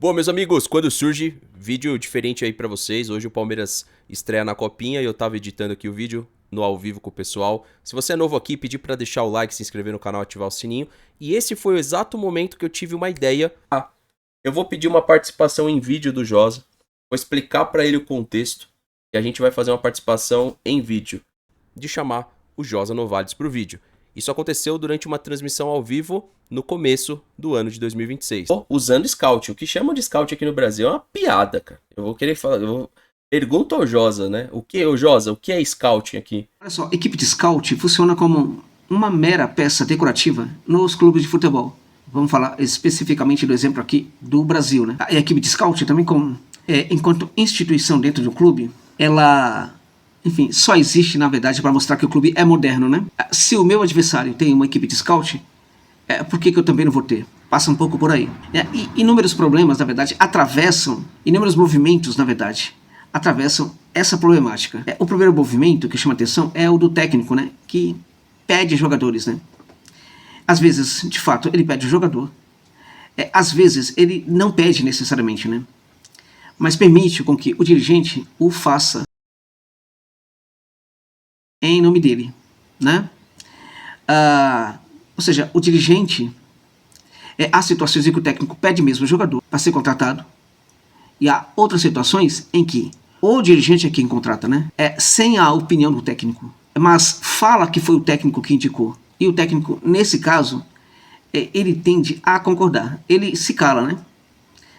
Bom, meus amigos, quando surge vídeo diferente aí pra vocês, hoje o Palmeiras estreia na Copinha e eu tava editando aqui o vídeo no ao vivo com o pessoal. Se você é novo aqui, pedir pra deixar o like, se inscrever no canal, ativar o sininho. E esse foi o exato momento que eu tive uma ideia. Eu vou pedir uma participação em vídeo do Josa, vou explicar pra ele o contexto e a gente vai fazer uma participação em vídeo de chamar o Josa Novales pro vídeo. Isso aconteceu durante uma transmissão ao vivo no começo do ano de 2026. Usando Scout. O que chamam de Scout aqui no Brasil é uma piada, cara. Eu vou querer falar... Pergunta ao Josa, né? Josa, o que é Scouting aqui? Olha só, equipe de scout funciona como uma mera peça decorativa nos clubes de futebol. Vamos falar especificamente do exemplo aqui do Brasil, né? A equipe de scout também, enquanto instituição dentro de um clube, ela, enfim, só existe, na verdade, para mostrar que o clube é moderno, né? Se o meu adversário tem uma equipe de scout, por que eu também não vou ter? Passa um pouco por aí. E inúmeros problemas, na verdade, inúmeros movimentos, na verdade, atravessam essa problemática. O primeiro movimento que chama atenção é o do técnico, né? Que pede jogadores, né? Às vezes, de fato, ele pede o jogador. Às vezes, ele não pede necessariamente, né? Mas permite com que o dirigente o faça em nome dele, né? Ou seja, o dirigente... há situações em que o técnico pede mesmo o jogador para ser contratado. E há outras situações em que o dirigente é quem contrata, né? Sem a opinião do técnico. Mas fala que foi o técnico que indicou. E o técnico, nesse caso, ele tende a concordar. Ele se cala, né?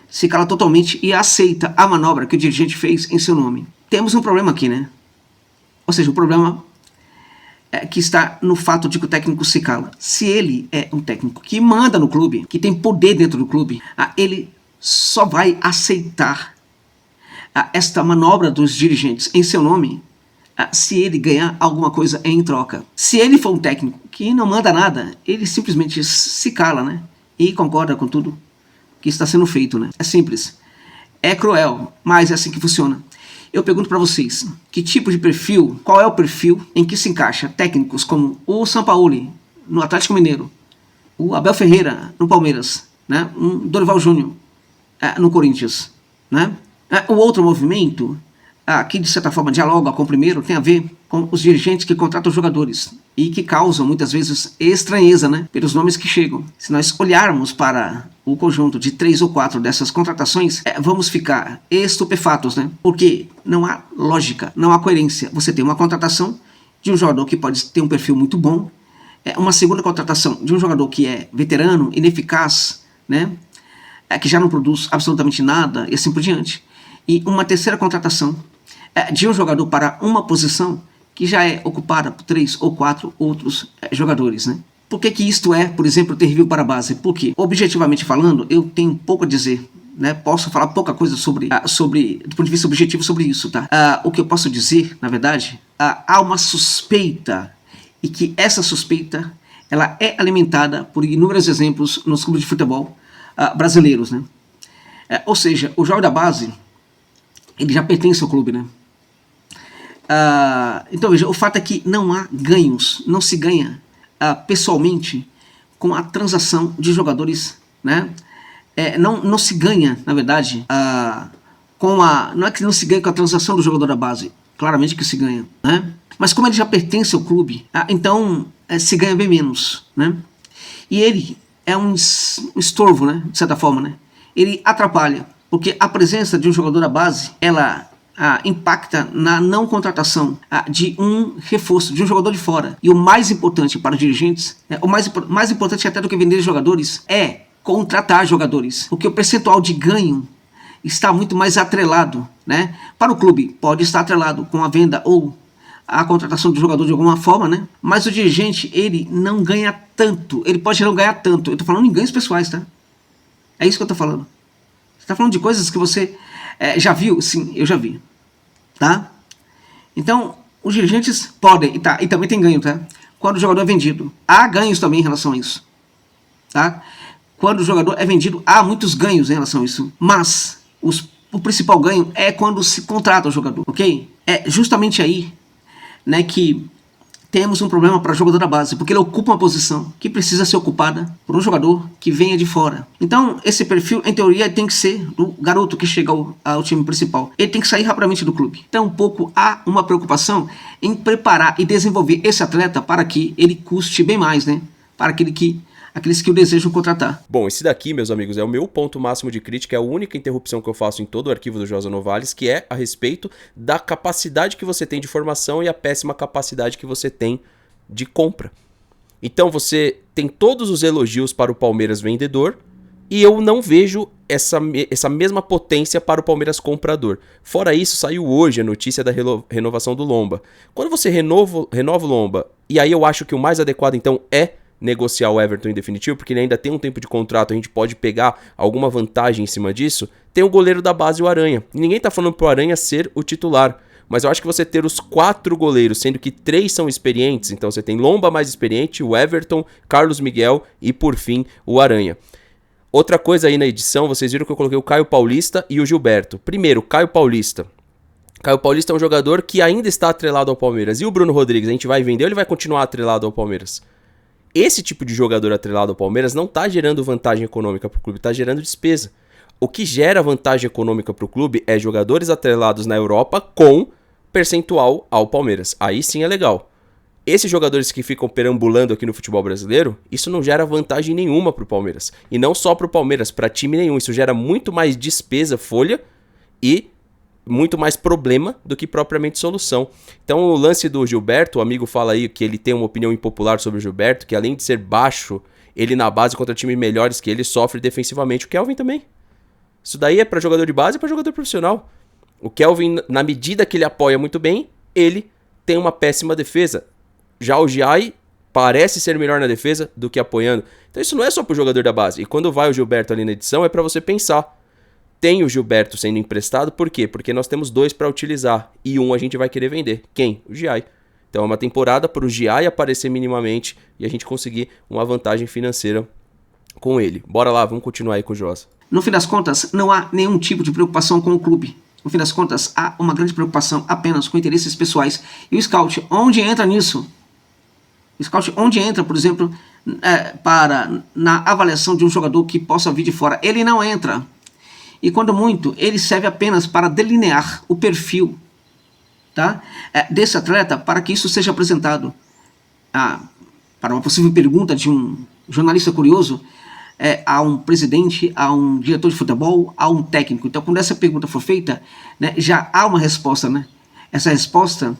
Se cala totalmente e aceita a manobra que o dirigente fez em seu nome. Temos um problema aqui, né? Ou seja, o problema que está no fato de que o técnico se cala. Se ele é um técnico que manda no clube, que tem poder dentro do clube, ele só vai aceitar esta manobra dos dirigentes em seu nome se ele ganhar alguma coisa em troca. Se ele for um técnico que não manda nada, ele simplesmente se cala, né? E concorda com tudo que está sendo feito, né? É simples. É cruel, mas é assim que funciona. Eu pergunto para vocês, que tipo de perfil, qual é o perfil em que se encaixa técnicos como o Sampaoli no Atlético Mineiro, o Abel Ferreira no Palmeiras, né? Um Dorival Júnior no Corinthians, né? O outro movimento, que de certa forma dialoga com o primeiro, tem a ver com os dirigentes que contratam jogadores e que causam muitas vezes estranheza, né, pelos nomes que chegam. Se nós olharmos para o conjunto de 3 ou 4 dessas contratações, vamos ficar estupefatos, né, porque não há lógica, não há coerência. Você tem uma contratação de um jogador que pode ter um perfil muito bom, uma segunda contratação de um jogador que é veterano, ineficaz, né, que já não produz absolutamente nada e assim por diante. E uma terceira contratação de um jogador para uma posição que já é ocupada por 3 ou 4 outros jogadores, né? Por que isto é, por exemplo, terrível para a base? Porque, objetivamente falando, eu tenho pouco a dizer, né? Posso falar pouca coisa do ponto de vista objetivo sobre isso, tá? O que eu posso dizer, na verdade, há uma suspeita, e que essa suspeita ela é alimentada por inúmeros exemplos nos clubes de futebol brasileiros, né? Ou seja, o jogador da base ele já pertence ao clube, né? Então veja, o fato é que não há ganhos, não se ganha pessoalmente com a transação de jogadores, né? Não se ganha, na verdade, não é que não se ganha com a transação do jogador da base, claramente que se ganha, né? Mas como ele já pertence ao clube, então se ganha bem menos, né? E ele é um estorvo, né? De certa forma, né? Ele atrapalha, porque a presença de um jogador da base, ela impacta na não contratação de um reforço, de um jogador de fora. E o mais importante para os dirigentes, mais importante até do que vender jogadores, é contratar jogadores. Porque o percentual de ganho está muito mais atrelado, né? Para o clube, pode estar atrelado com a venda ou a contratação do jogador de alguma forma, né? Mas o dirigente, ele não ganha tanto. Ele pode não ganhar tanto. Eu estou falando em ganhos pessoais, tá? É isso que eu estou falando. Você está falando de coisas que você já viu? Sim, eu já vi. Tá? Então, os dirigentes podem, e também tem ganho, tá? Quando o jogador é vendido. Há ganhos também em relação a isso. Tá? Quando o jogador é vendido, há muitos ganhos em relação a isso. Mas o principal ganho é quando se contrata o jogador, ok? É justamente aí, né, que temos um problema para o jogador da base, porque ele ocupa uma posição que precisa ser ocupada por um jogador que venha de fora. Então, esse perfil, em teoria, tem que ser do garoto que chega ao time principal. Ele tem que sair rapidamente do clube. Então, um pouco há uma preocupação em preparar e desenvolver esse atleta para que ele custe bem mais, né? Para aqueles que o desejam contratar. Bom, esse daqui, meus amigos, é o meu ponto máximo de crítica, é a única interrupção que eu faço em todo o arquivo do Josa Novales, que é a respeito da capacidade que você tem de formação e a péssima capacidade que você tem de compra. Então você tem todos os elogios para o Palmeiras vendedor e eu não vejo essa mesma potência para o Palmeiras comprador. Fora isso, saiu hoje a notícia da renovação do Lomba. Quando você renova o Lomba, e aí eu acho que o mais adequado então é negociar o Everton em definitivo, porque ele ainda tem um tempo de contrato, a gente pode pegar alguma vantagem em cima disso, tem o goleiro da base, o Aranha. E ninguém tá falando pro Aranha ser o titular, mas eu acho que você ter os 4 goleiros, sendo que 3 são experientes, então você tem Lomba mais experiente, o Everton, Carlos Miguel e por fim o Aranha. Outra coisa aí na edição, vocês viram que eu coloquei o Caio Paulista e o Gilberto. Primeiro, Caio Paulista. Caio Paulista é um jogador que ainda está atrelado ao Palmeiras. E o Bruno Rodrigues, a gente vai vender ou ele vai continuar atrelado ao Palmeiras? Esse tipo de jogador atrelado ao Palmeiras não está gerando vantagem econômica para o clube, está gerando despesa. O que gera vantagem econômica para o clube é jogadores atrelados na Europa com percentual ao Palmeiras. Aí sim é legal. Esses jogadores que ficam perambulando aqui no futebol brasileiro, isso não gera vantagem nenhuma para o Palmeiras. E não só para o Palmeiras, para time nenhum. Isso gera muito mais despesa, folha e muito mais problema do que propriamente solução. Então o lance do Gilberto, o amigo fala aí que ele tem uma opinião impopular sobre o Gilberto, que além de ser baixo, ele na base contra times melhores que ele sofre defensivamente. O Kelvin também. Isso daí é para jogador de base e para jogador profissional. O Kelvin, na medida que ele apoia muito bem, ele tem uma péssima defesa. Já o Giai parece ser melhor na defesa do que apoiando. Então isso não é só pro jogador da base. E quando vai o Gilberto ali na edição, é para você pensar. Tem o Gilberto sendo emprestado, por quê? Porque nós temos 2 para utilizar e um a gente vai querer vender. Quem? O Giai. Então é uma temporada para o Giai aparecer minimamente e a gente conseguir uma vantagem financeira com ele. Bora lá, vamos continuar aí com o Josa. No fim das contas, não há nenhum tipo de preocupação com o clube. No fim das contas, há uma grande preocupação apenas com interesses pessoais. E o scout, onde entra nisso? O scout, onde entra, por exemplo, na avaliação de um jogador que possa vir de fora? Ele não entra. E quando muito, ele serve apenas para delinear o perfil, tá, desse atleta para que isso seja apresentado. Para uma possível pergunta de um jornalista curioso, a um presidente, a um diretor de futebol, a um técnico. Então, quando essa pergunta for feita, né, já há uma resposta. Né? Essa resposta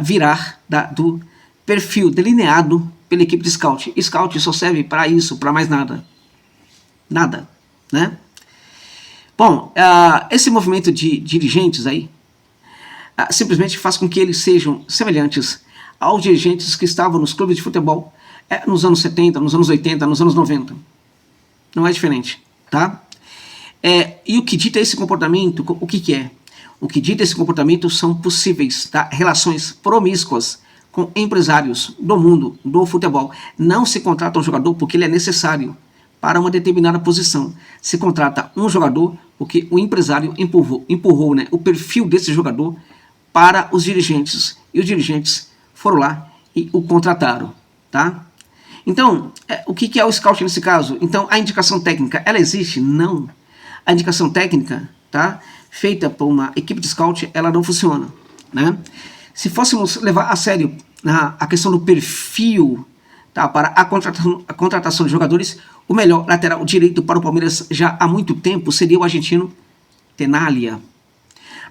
virá do perfil delineado pela equipe de scout. Scout só serve para isso, para mais nada. Nada, né? Bom, esse movimento de dirigentes aí simplesmente faz com que eles sejam semelhantes aos dirigentes que estavam nos clubes de futebol nos anos 70, nos anos 80, nos anos 90. Não é diferente, tá? E o que dita esse comportamento, o que é? O que dita esse comportamento são possíveis, tá, relações promíscuas com empresários do mundo do futebol. Não se contrata um jogador porque ele é necessário para uma determinada posição. Se contrata um jogador porque o empresário empurrou, né, o perfil desse jogador para os dirigentes. E os dirigentes foram lá e o contrataram. Tá? Então, o que é o scout nesse caso? Então, a indicação técnica, ela existe? Não. A indicação técnica, tá, feita por uma equipe de scout, ela não funciona. Né? Se fôssemos levar a sério a questão do perfil, tá, para a contratação de jogadores, o melhor lateral direito para o Palmeiras já há muito tempo seria o argentino Tenaglia.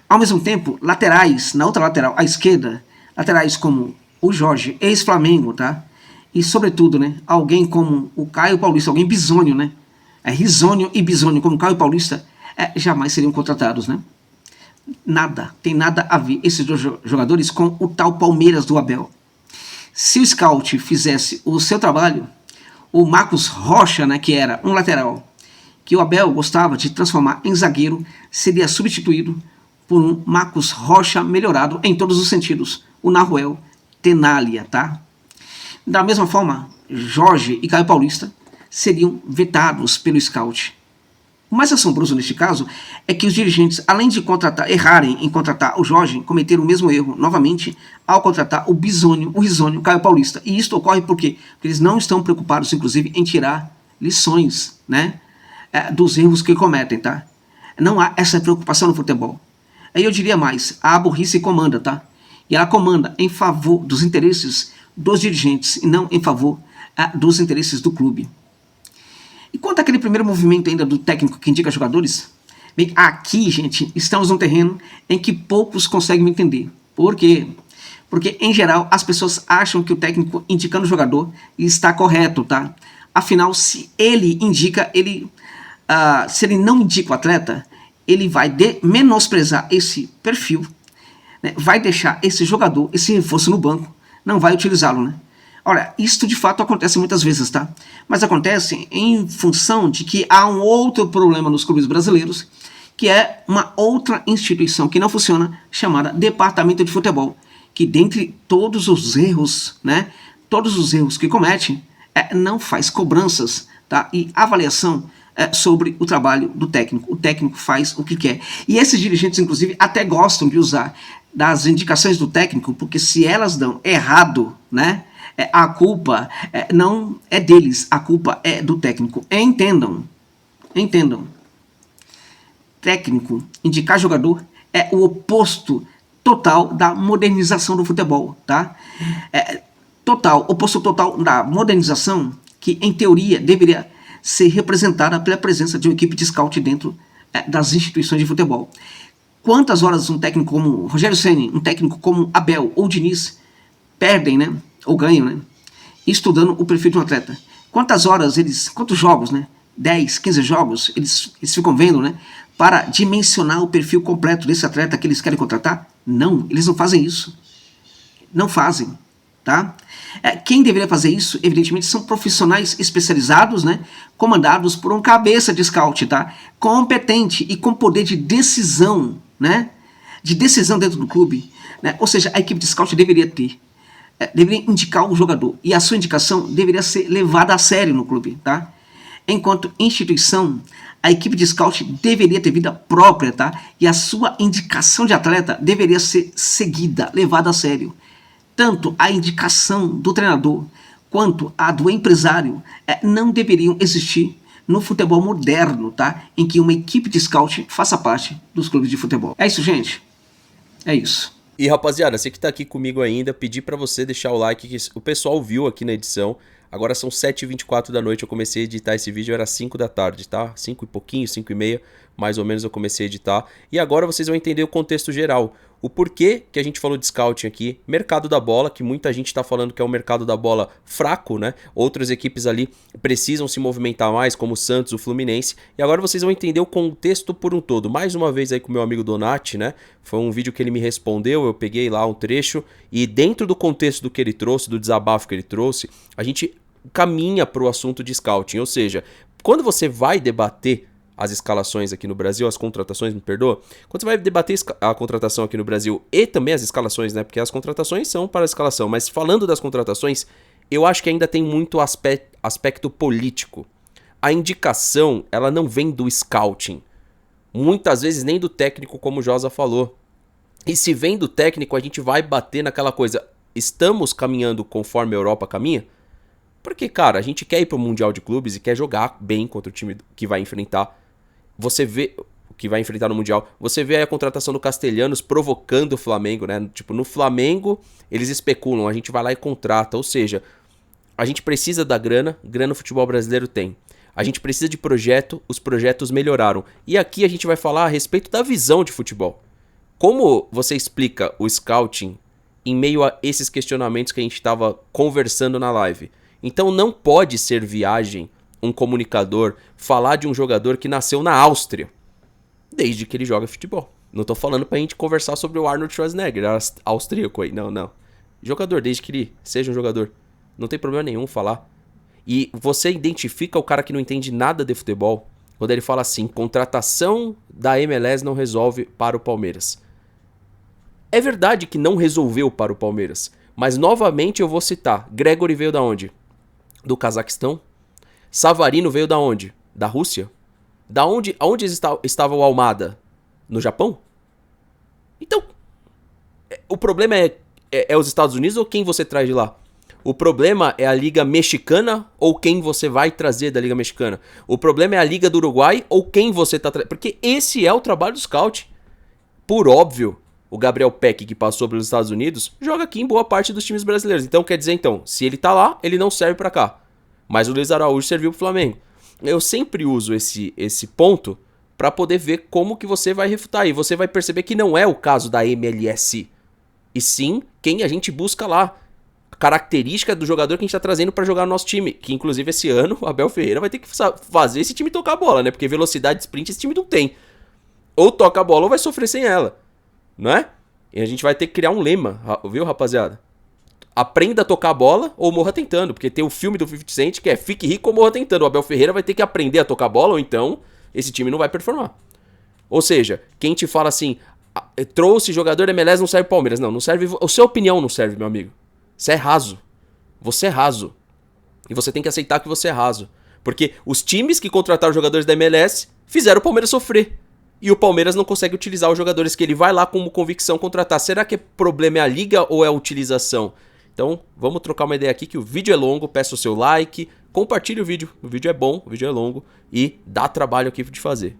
Ao mesmo tempo, laterais, na outra lateral, à esquerda, laterais como o Jorge, ex-Flamengo, tá? E sobretudo, né, alguém como o Caio Paulista, alguém bisônio, né? Risonho e bisônio como o Caio Paulista, jamais seriam contratados, né? Nada, tem nada a ver esses dois jogadores com o tal Palmeiras do Abel. Se o scout fizesse o seu trabalho, o Marcos Rocha, né, que era um lateral, que o Abel gostava de transformar em zagueiro, seria substituído por um Marcos Rocha melhorado em todos os sentidos, o Nahuel Tenaglia, tá? Da mesma forma, Jorge e Caio Paulista seriam vetados pelo scout. O mais assombroso neste caso é que os dirigentes, além de errarem em contratar o Jorge, cometeram o mesmo erro novamente ao contratar o risonho Caio Paulista. E isto ocorre por quê? Porque eles não estão preocupados, inclusive, em tirar lições, né, dos erros que cometem, tá? Não há essa preocupação no futebol. Aí eu diria mais, a burrice comanda, tá? E ela comanda em favor dos interesses dos dirigentes e não em favor dos interesses do clube. E quanto àquele primeiro movimento ainda do técnico que indica jogadores, bem, aqui, gente, estamos num terreno em que poucos conseguem me entender. Por quê? Porque, em geral, as pessoas acham que o técnico indicando o jogador está correto, tá? Afinal, se ele indica, se ele não indica o atleta, ele vai menosprezar esse perfil, né? Vai deixar esse jogador, esse reforço no banco, não vai utilizá-lo, né? Olha, isto de fato acontece muitas vezes, tá? Mas acontece em função de que há um outro problema nos clubes brasileiros, que é uma outra instituição que não funciona, chamada Departamento de Futebol, que dentre todos os erros, né, todos os erros que comete, não faz cobranças, tá? E avaliação sobre o trabalho do técnico. O técnico faz o que quer. E esses dirigentes, inclusive, até gostam de usar das indicações do técnico, porque se elas dão errado, né, a culpa não é deles, a culpa é do técnico. Entendam. Técnico, indicar jogador é o oposto total da modernização do futebol, tá? Oposto total da modernização que, em teoria, deveria ser representada pela presença de uma equipe de scout dentro das instituições de futebol. Quantas horas um técnico como Rogério Ceni, um técnico como Abel ou Diniz perdem, né, ou ganham, né, estudando o perfil de um atleta? Quantos jogos, né, 10, 15 jogos, eles ficam vendo, né, para dimensionar o perfil completo desse atleta que eles querem contratar? Não, eles não fazem isso. Não fazem, tá? Quem deveria fazer isso, evidentemente, são profissionais especializados, né, comandados por um cabeça de scout, tá, competente e com poder de decisão, né, de decisão dentro do clube, né? Ou seja, a equipe de scout deveria indicar o jogador, e a sua indicação deveria ser levada a sério no clube, tá? Enquanto instituição, a equipe de scout deveria ter vida própria, tá? E a sua indicação de atleta deveria ser seguida, levada a sério. Tanto a indicação do treinador quanto a do empresário não deveriam existir no futebol moderno, tá? Em que uma equipe de scout faça parte dos clubes de futebol. É isso, gente. É isso. E rapaziada, você que tá aqui comigo ainda, pedi pra você deixar o like, que o pessoal viu aqui na edição. Agora são 7h24 da noite, eu comecei a editar esse vídeo, era 5 da tarde, tá? 5 e pouquinho, 5 e meia, mais ou menos eu comecei a editar. E agora vocês vão entender o contexto geral. O porquê que a gente falou de scouting aqui, mercado da bola, que muita gente tá falando que é um mercado da bola fraco, né? Outras equipes ali precisam se movimentar mais, como o Santos, o Fluminense. E agora vocês vão entender o contexto por um todo. Mais uma vez aí com o meu amigo Donati, né? Foi um vídeo que ele me respondeu, eu peguei lá um trecho. E dentro do contexto do que ele trouxe, do desabafo que ele trouxe, a gente caminha para o assunto de scouting. Ou seja, quando você vai debater as escalações aqui no Brasil, as contratações, me perdoa, quando você vai debater a contratação aqui no Brasil e também as escalações, né, porque as contratações são para a escalação, mas falando das contratações, eu acho que ainda tem muito aspecto político. A indicação, ela não vem do scouting, muitas vezes nem do técnico, como o Josa falou. E se vem do técnico, a gente vai bater naquela coisa, estamos caminhando conforme a Europa caminha? Porque, cara, a gente quer ir pro Mundial de Clubes e quer jogar bem contra o time que vai enfrentar. Você vê o que vai enfrentar no Mundial. Você vê aí a contratação do Castelhanos provocando o Flamengo, né? Tipo, no Flamengo, eles especulam, a gente vai lá e contrata. Ou seja, a gente precisa da grana o futebol brasileiro tem. A gente precisa de projeto, os projetos melhoraram. E aqui a gente vai falar a respeito da visão de futebol. Como você explica o scouting em meio a esses questionamentos que a gente estava conversando na live? Então não pode ser viagem um comunicador falar de um jogador que nasceu na Áustria, desde que ele joga futebol. Não tô falando pra gente conversar sobre o Arnold Schwarzenegger, austríaco aí, não. Jogador, desde que ele seja um jogador. Não tem problema nenhum falar. E você identifica o cara que não entende nada de futebol quando ele fala assim, contratação da MLS não resolve para o Palmeiras. É verdade que não resolveu para o Palmeiras, mas novamente eu vou citar, Gregori veio da onde? Do Cazaquistão. Savarino veio da onde? Da Rússia. Aonde estava o Almada? No Japão? Então, o problema é os Estados Unidos ou quem você traz de lá? O problema é a Liga Mexicana ou quem você vai trazer da Liga Mexicana? O problema é a Liga do Uruguai ou quem você tá trazendo? Porque esse é o trabalho do scout. Por óbvio, o Gabriel Peck, que passou pelos Estados Unidos, joga aqui em boa parte dos times brasileiros. Então, quer dizer, se ele tá lá, ele não serve pra cá. Mas o Luiz Araújo serviu pro Flamengo. Eu sempre uso esse ponto pra poder ver como que você vai refutar. E você vai perceber que não é o caso da MLS. E sim quem a gente busca lá. A característica do jogador que a gente tá trazendo pra jogar no nosso time. Que inclusive esse ano o Abel Ferreira vai ter que fazer esse time tocar a bola, né? Porque velocidade de sprint esse time não tem. Ou toca a bola ou vai sofrer sem ela. Não é? E a gente vai ter que criar um lema, viu, rapaziada? Aprenda a tocar a bola ou morra tentando. Porque tem o filme do 50 Cent que é Fique Rico ou Morra Tentando. O Abel Ferreira vai ter que aprender a tocar a bola ou então esse time não vai performar. Ou seja, quem te fala assim, trouxe jogador da MLS não serve pro Palmeiras. Não serve. A sua opinião não serve, meu amigo. Você é raso. Você é raso. E você tem que aceitar que você é raso. Porque os times que contrataram jogadores da MLS fizeram o Palmeiras sofrer. E o Palmeiras não consegue utilizar os jogadores que ele vai lá como convicção contratar. Será que o problema é a liga ou é a utilização? Então, vamos trocar uma ideia aqui que o vídeo é longo, peço o seu like, compartilhe o vídeo é bom, o vídeo é longo e dá trabalho aqui de fazer.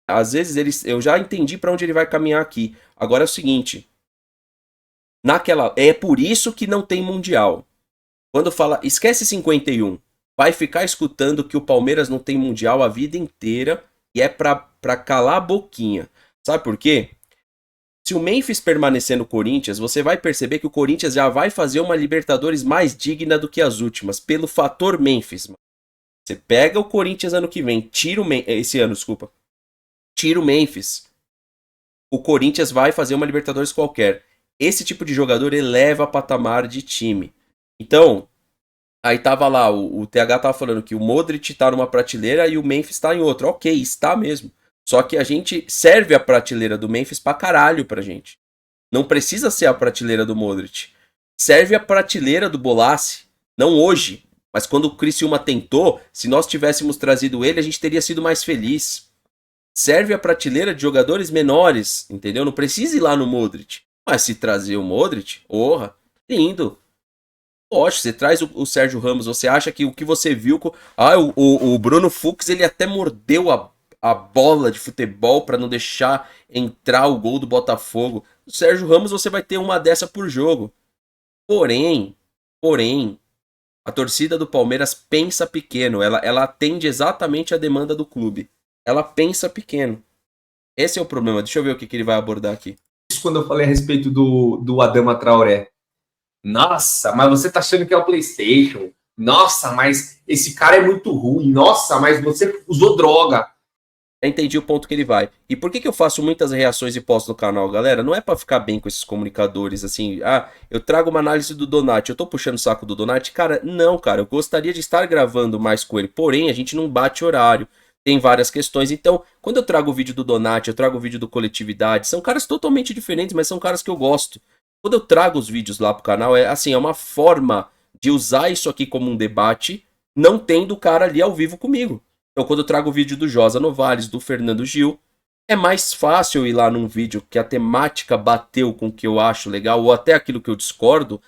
Às vezes eu já entendi para onde ele vai caminhar aqui. Agora é o seguinte, é por isso que não tem mundial. Quando fala, esquece 51, vai ficar escutando que o Palmeiras não tem mundial a vida inteira e é pra calar a boquinha. Sabe por quê? Se o Memphis permanecer no Corinthians, você vai perceber que o Corinthians já vai fazer uma Libertadores mais digna do que as últimas, pelo fator Memphis. Você pega o Corinthians ano que vem, esse ano, desculpa. Tira o Memphis. O Corinthians vai fazer uma Libertadores qualquer. Esse tipo de jogador eleva patamar de time. Então, aí tava lá, o TH tava falando que o Modric tá numa prateleira e o Memphis tá em outra. Ok, está mesmo. Só que a gente serve a prateleira do Memphis pra caralho pra gente. Não precisa ser a prateleira do Modric. Serve a prateleira do Bolasie. Não hoje, mas quando o Criciúma tentou, se nós tivéssemos trazido ele, a gente teria sido mais feliz. Serve a prateleira de jogadores menores, entendeu? Não precisa ir lá no Modric. Mas se trazer o Modric, porra, lindo. Poxa, você traz o Sérgio Ramos, você acha que o que você viu... o Bruno Fux, ele até mordeu a bola de futebol para não deixar entrar o gol do Botafogo. O Sérgio Ramos, você vai ter uma dessa por jogo. Porém, a torcida do Palmeiras pensa pequeno. Ela atende exatamente a demanda do clube. Ela pensa pequeno. Esse é o problema. Deixa eu ver o que ele vai abordar aqui. Isso quando eu falei a respeito do Adama Traoré. Nossa, mas você tá achando que é o PlayStation. Nossa, mas esse cara é muito ruim. Nossa, mas você usou droga. Eu entendi o ponto que ele vai. E por que eu faço muitas reações e posto no canal, galera? Não é pra ficar bem com esses comunicadores, assim, eu trago uma análise do Donati, eu tô puxando o saco do Donati? Cara, não, cara, eu gostaria de estar gravando mais com ele, porém, a gente não bate horário, tem várias questões, então, quando eu trago o vídeo do Donati, eu trago o vídeo do Coletividade, são caras totalmente diferentes, mas são caras que eu gosto. Quando eu trago os vídeos lá pro canal, é uma forma de usar isso aqui como um debate, não tendo o cara ali ao vivo comigo. Então, quando eu trago o vídeo do Josa Novales, do Fernando Gil, é mais fácil ir lá num vídeo que a temática bateu com o que eu acho legal, ou até aquilo que eu discordo.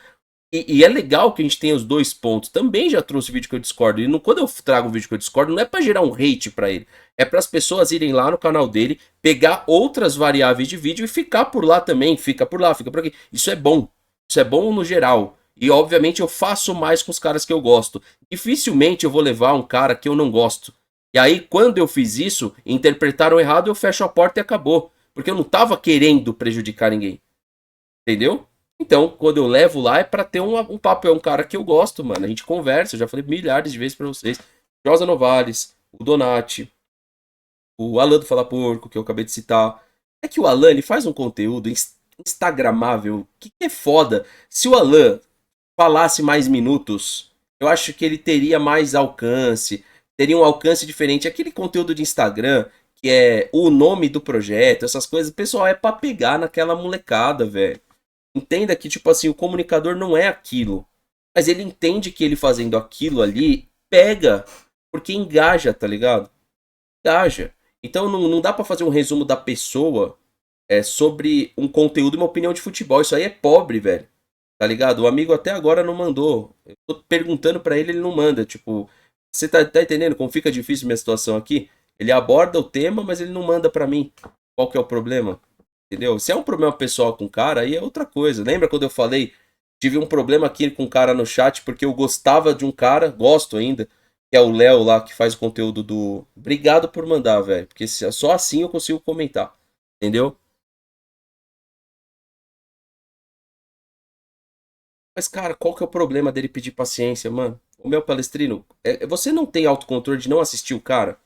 E é legal que a gente tenha os dois pontos. Também já trouxe vídeo que eu discordo. E quando eu trago o vídeo que eu discordo, não é para gerar um hate para ele. É para as pessoas irem lá no canal dele, pegar outras variáveis de vídeo e ficar por lá também. Fica por lá, fica por aqui. Isso é bom. Isso é bom no geral. E obviamente eu faço mais com os caras que eu gosto. Dificilmente eu vou levar um cara que eu não gosto. E aí, quando eu fiz isso, interpretaram errado, eu fecho a porta e acabou. Porque eu não tava querendo prejudicar ninguém. Entendeu? Então, quando eu levo lá, é pra ter um papo. É um cara que eu gosto, mano. A gente conversa, eu já falei milhares de vezes pra vocês. Josa Novales, o Donati, o Alan do Fala Porco, que eu acabei de citar. É que o Alan, ele faz um conteúdo instagramável, que é foda. Se o Alan falasse mais minutos, eu acho que ele teria mais alcance, teria um alcance diferente. Aquele conteúdo de Instagram, que é o nome do projeto, essas coisas, pessoal, é pra pegar naquela molecada, velho. Entenda que, tipo assim, o comunicador não é aquilo. Mas ele entende que ele fazendo aquilo ali pega, porque engaja, tá ligado? Engaja. Então não dá pra fazer um resumo da pessoa sobre um conteúdo e uma opinião de futebol. Isso aí é pobre, velho. Tá ligado? O amigo até agora não mandou. Eu tô perguntando pra ele, ele não manda. Tipo, você tá entendendo como fica difícil minha situação aqui? Ele aborda o tema, mas ele não manda pra mim. Qual que é o problema? Entendeu? Se é um problema pessoal com o cara, aí é outra coisa. Lembra quando eu falei? Tive um problema aqui com um cara no chat, porque eu gostava de um cara, gosto ainda, que é o Léo lá, que faz o conteúdo do... Obrigado por mandar, velho. Porque só assim eu consigo comentar. Entendeu? Mas, cara, qual que é o problema dele pedir paciência, mano? O meu palestrino, você não tem autocontrole de não assistir o cara?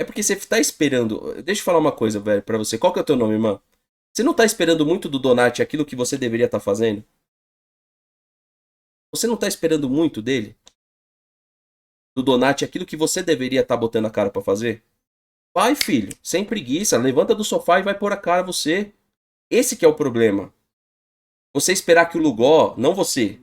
É porque você tá esperando. Deixa eu falar uma coisa, velho, pra você. Qual que é o teu nome, mano? Você não tá esperando muito do Donati aquilo que você deveria estar fazendo? Você não tá esperando muito dele? Do Donati aquilo que você deveria estar botando a cara pra fazer? Vai, filho, sem preguiça, levanta do sofá e vai pôr a cara você. Esse que é o problema. Você esperar que o Lugó, não você,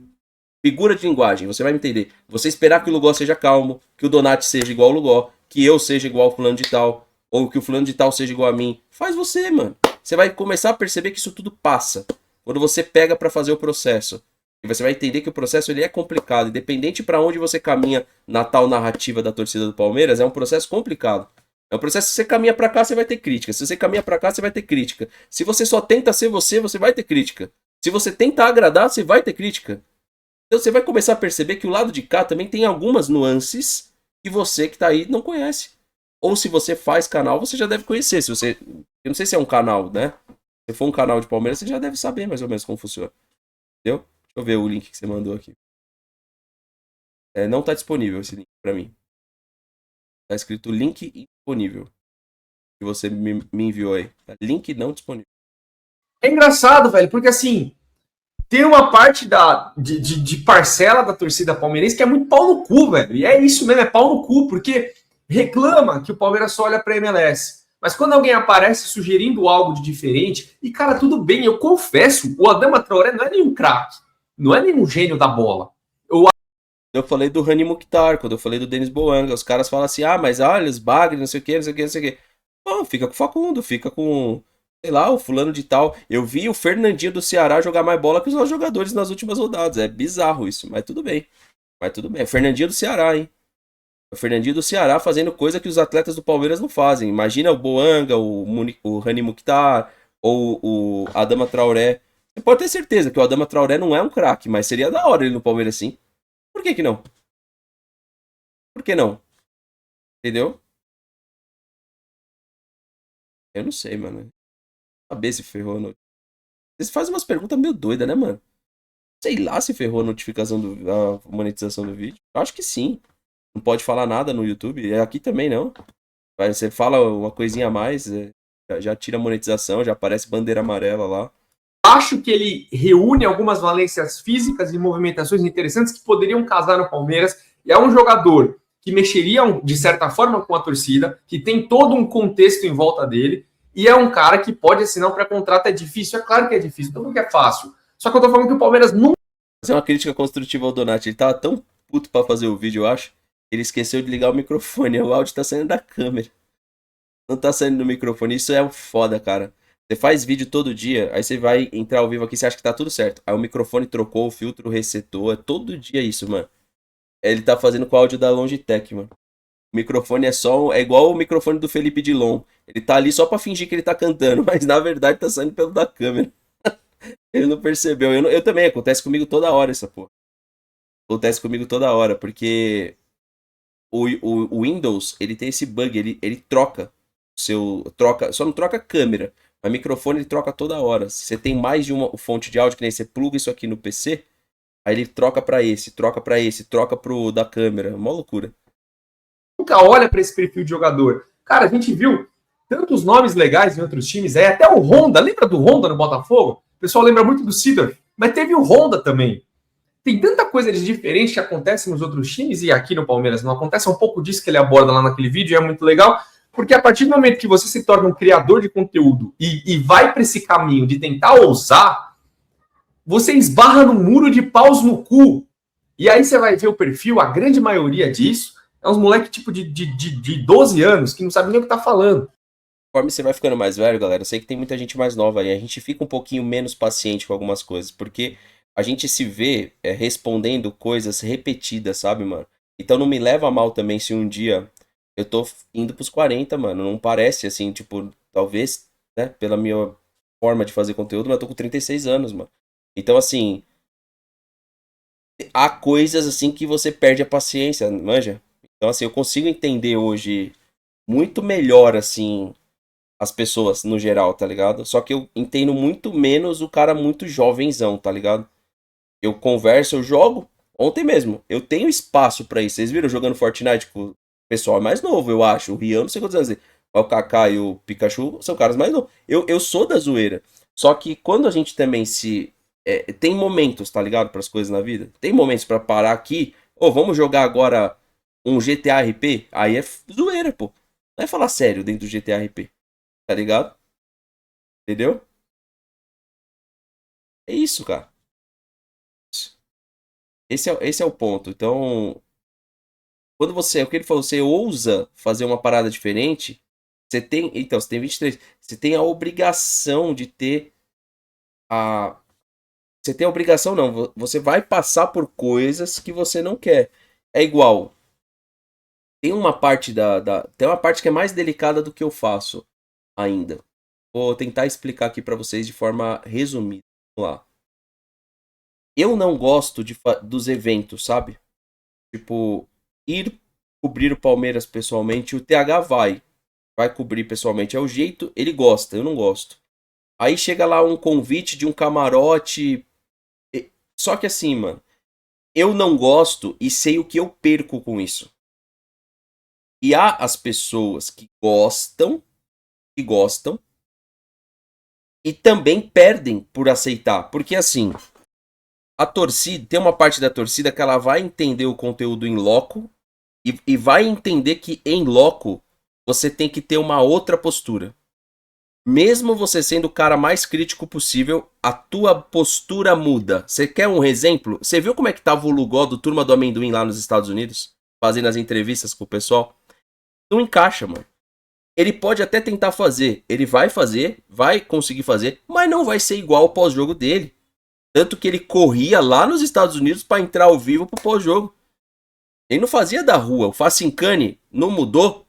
figura de linguagem, você vai me entender. Você esperar que o Lugó seja calmo, que o Donati seja igual ao Lugó, que eu seja igual ao fulano de tal, ou que o fulano de tal seja igual a mim. Faz você, mano. Você vai começar a perceber que isso tudo passa. Quando você pega pra fazer o processo. E você vai entender que o processo ele é complicado. Independente pra onde você caminha na tal narrativa da torcida do Palmeiras, é um processo complicado. É um processo que você caminha pra cá, você vai ter crítica. Se você caminha pra cá, você vai ter crítica. Se você só tenta ser você, você vai ter crítica. Se você tenta agradar, você vai ter crítica. Então você vai começar a perceber que o lado de cá também tem algumas nuances que você que tá aí não conhece. Ou se você faz canal, você já deve conhecer. Se você, eu não sei se é um canal, né? Se for um canal de Palmeiras, você já deve saber mais ou menos como funciona. Entendeu? Deixa eu ver o link que você mandou aqui. Não tá disponível esse link pra mim. Tá escrito link indisponível. Que você me enviou aí. Tá? Link não disponível. É engraçado, velho, porque assim, tem uma parte de parcela da torcida palmeirense que é muito pau no cu, velho. E é isso mesmo, é pau no cu, porque reclama que o Palmeiras só olha pra MLS. Mas quando alguém aparece sugerindo algo de diferente, e cara, tudo bem, eu confesso, o Adama Traoré não é nenhum craque, não é nenhum gênio da bola. Eu falei do Rani Mukhtar, quando eu falei do Denis Boanga, os caras falam assim, mas olha, os Bagre, não sei o que, não sei o que, não sei o que. Pô, fica com o Facundo, fica com, sei lá, o fulano de tal. Eu vi o Fernandinho do Ceará jogar mais bola que os nossos jogadores nas últimas rodadas. É bizarro isso, mas tudo bem. Mas tudo bem. O Fernandinho do Ceará, hein? O Fernandinho do Ceará fazendo coisa que os atletas do Palmeiras não fazem. Imagina o Boanga, o Rani Mukhtar ou o Adama Traoré. Você pode ter certeza que o Adama Traoré não é um craque, mas seria da hora ele no Palmeiras sim. Por que não? Por que não? Entendeu? Eu não sei, mano. Saber se ferrou. Você faz umas perguntas meio doidas, né, mano? Sei lá se ferrou a notificação a monetização do vídeo. Eu acho que sim. Não pode falar nada no YouTube. Aqui também não. Você fala uma coisinha a mais, já tira a monetização, já aparece bandeira amarela lá. Acho que ele reúne algumas valências físicas e movimentações interessantes que poderiam casar no Palmeiras. E é um jogador que mexeria, de certa forma, com a torcida, que tem todo um contexto em volta dele, e é um cara que pode assinar um pré-contrato. É difícil? É claro que é difícil, então não que é fácil. Só que eu tô falando que o Palmeiras nunca... Fazer uma crítica construtiva ao Donati. Ele tava tão puto pra fazer o vídeo, eu acho. Ele esqueceu de ligar o microfone. O áudio tá saindo da câmera. Não tá saindo do microfone. Isso é foda, cara. Você faz vídeo todo dia, aí você vai entrar ao vivo aqui e você acha que tá tudo certo. Aí o microfone trocou, o filtro resetou. É todo dia isso, mano. Ele tá fazendo com o áudio da Logitech, mano. O microfone é igual o microfone do Felipe Dilon. Ele tá ali só pra fingir que ele tá cantando, mas na verdade tá saindo pelo da câmera. Ele não percebeu. Eu também, acontece comigo toda hora essa porra. Acontece comigo toda hora, porque o Windows, ele tem esse bug, ele troca só não troca a câmera. O microfone ele troca toda hora. Se você tem mais de uma fonte de áudio, que nem você pluga isso aqui no PC, aí ele troca pra esse, troca pro da câmera. Uma loucura. Nunca olha pra esse perfil de jogador. Cara, a gente viu tantos nomes legais em outros times, até o Honda, lembra do Honda no Botafogo? O pessoal lembra muito do Sidor, mas teve o Honda também. Tem tanta coisa de diferente que acontece nos outros times e aqui no Palmeiras não acontece. É um pouco disso que ele aborda lá naquele vídeo e é muito legal, porque a partir do momento que você se torna um criador de conteúdo e vai para esse caminho de tentar ousar, você esbarra no muro de paus no cu. E aí você vai ver o perfil, a grande maioria disso é uns moleques tipo de 12 anos que não sabem nem o que tá falando. Conforme você vai ficando mais velho, galera, eu sei que tem muita gente mais nova aí, a gente fica um pouquinho menos paciente com algumas coisas, porque a gente se vê respondendo coisas repetidas, sabe, mano? Então não me leva a mal também se um dia eu tô indo pros 40, mano, não parece assim, tipo, talvez, né, pela minha forma de fazer conteúdo, mas eu tô com 36 anos, mano. Então, assim, há coisas assim que você perde a paciência, manja? Então, assim, eu consigo entender hoje muito melhor, assim, as pessoas no geral, tá ligado? Só que eu entendo muito menos o cara muito jovenzão, tá ligado? Eu converso, eu jogo. Ontem mesmo, eu tenho espaço pra isso. Vocês viram eu jogando Fortnite com o pessoal mais novo, eu acho. O Rian, não sei quantos anos ele. O Kaká e o Pikachu são caras mais novos. Eu sou da zoeira. Só que quando a gente também se. Tem momentos, tá ligado? Para as coisas na vida. Tem momentos pra parar aqui. Ô, vamos jogar agora um GTA RP? Aí é zoeira, pô. Não é falar sério dentro do GTA RP. Tá ligado? Entendeu? É isso, cara. Esse é o ponto. Então, quando você, é o que ele falou, você ousa fazer uma parada diferente, você tem, então, você tem 23, você tem a obrigação de ter a, você tem a obrigação não, você vai passar por coisas que você não quer. É igual, tem uma parte tem uma parte que é mais delicada do que eu faço ainda. Vou tentar explicar aqui pra vocês de forma resumida. Vamos lá. Eu não gosto dos eventos, sabe? Tipo, ir cobrir o Palmeiras pessoalmente, o TH vai cobrir pessoalmente. É o jeito, ele gosta, eu não gosto. Aí chega lá um convite de um camarote. Só que assim, mano, eu não gosto e sei o que eu perco com isso. E há as pessoas que gostam, e também perdem por aceitar. Porque assim, a torcida, tem uma parte da torcida que ela vai entender o conteúdo em loco e vai entender que em loco você tem que ter uma outra postura. Mesmo você sendo o cara mais crítico possível, a tua postura muda. Você quer um exemplo? Você viu como é que tava o Lugol do Turma do Amendoim lá nos Estados Unidos? Fazendo as entrevistas com o pessoal? Não encaixa, mano. Ele pode até tentar fazer. Ele vai fazer, vai conseguir fazer, mas não vai ser igual ao pós-jogo dele. Tanto que ele corria lá nos Estados Unidos para entrar ao vivo pro pós-jogo. Ele não fazia da rua. O Facincani não mudou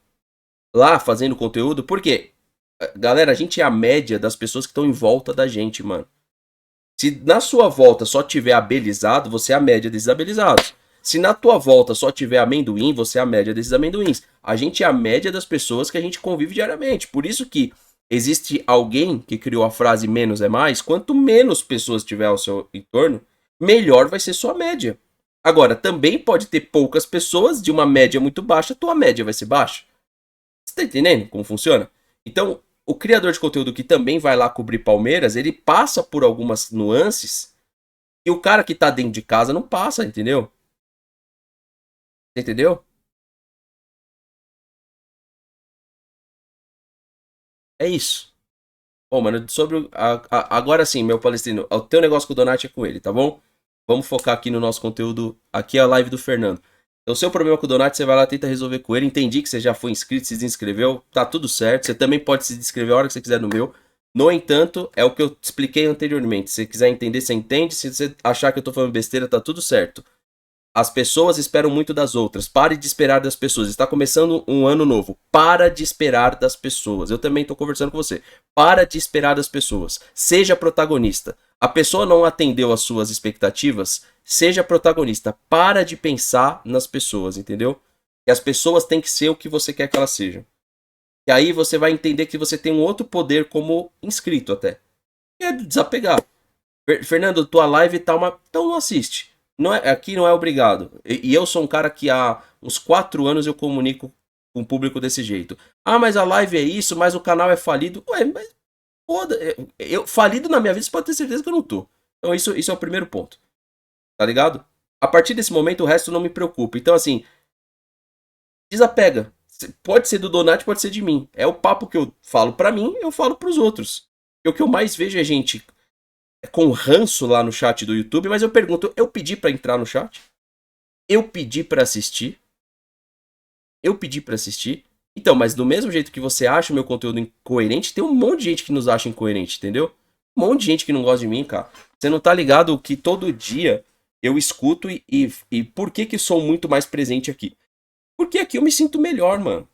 lá fazendo conteúdo. Por quê? Galera, a gente é a média das pessoas que estão em volta da gente, mano. Se na sua volta só tiver abelizado, você é a média desses abelizados. Se na tua volta só tiver amendoim, você é a média desses amendoins. A gente é a média das pessoas que a gente convive diariamente. Por isso que existe alguém que criou a frase menos é mais. Quanto menos pessoas tiver ao seu entorno, melhor vai ser sua média. Agora, também pode ter poucas pessoas de uma média muito baixa, tua média vai ser baixa. Você tá entendendo como funciona? Então, o criador de conteúdo que também vai lá cobrir Palmeiras, ele passa por algumas nuances e o cara que tá dentro de casa não passa, entendeu? Entendeu? É isso. Bom, mano, sobre agora sim, meu palestrino, o teu negócio com o Donati é com ele, tá bom? Vamos focar aqui no nosso conteúdo. Aqui é a live do Fernando. Então, o seu problema com o Donati, você vai lá, tenta resolver com ele. Entendi que você já foi inscrito, se desinscreveu, tá tudo certo. Você também pode se inscrever a hora que você quiser no meu. No entanto, é o que eu te expliquei anteriormente. Se você quiser entender, você entende. Se você achar que eu tô falando besteira, tá tudo certo. As pessoas esperam muito das outras. Pare de esperar das pessoas. Está começando um ano novo. Para de esperar das pessoas. Eu também estou conversando com você. Para de esperar das pessoas. Seja protagonista. A pessoa não atendeu às suas expectativas. Seja protagonista. Para de pensar nas pessoas, entendeu? E as pessoas têm que ser o que você quer que elas sejam. E aí você vai entender que você tem um outro poder como inscrito até. E é desapegar. Fernando, tua live tá uma... Então não assiste. Não é, aqui não é obrigado. E eu sou um cara que há uns 4 anos eu comunico com o público desse jeito. Ah, mas a live é isso, mas o canal é falido. Ué, mas foda. Falido na minha vida, você pode ter certeza que eu não tô. Então isso é o primeiro ponto. Tá ligado? A partir desse momento, o resto não me preocupa. Então, assim, desapega. Pode ser do Donati, pode ser de mim. É o papo que eu falo pra mim, eu falo pros outros. E o que eu mais vejo é gente com ranço lá no chat do YouTube, mas eu pergunto, eu pedi pra entrar no chat? Eu pedi pra assistir. Eu pedi pra assistir. Então, mas do mesmo jeito que você acha o meu conteúdo incoerente, tem um monte de gente que nos acha incoerente, entendeu? Um monte de gente que não gosta de mim, cara. Você não tá ligado que todo dia eu escuto e por que sou muito mais presente aqui? Porque aqui eu me sinto melhor, mano.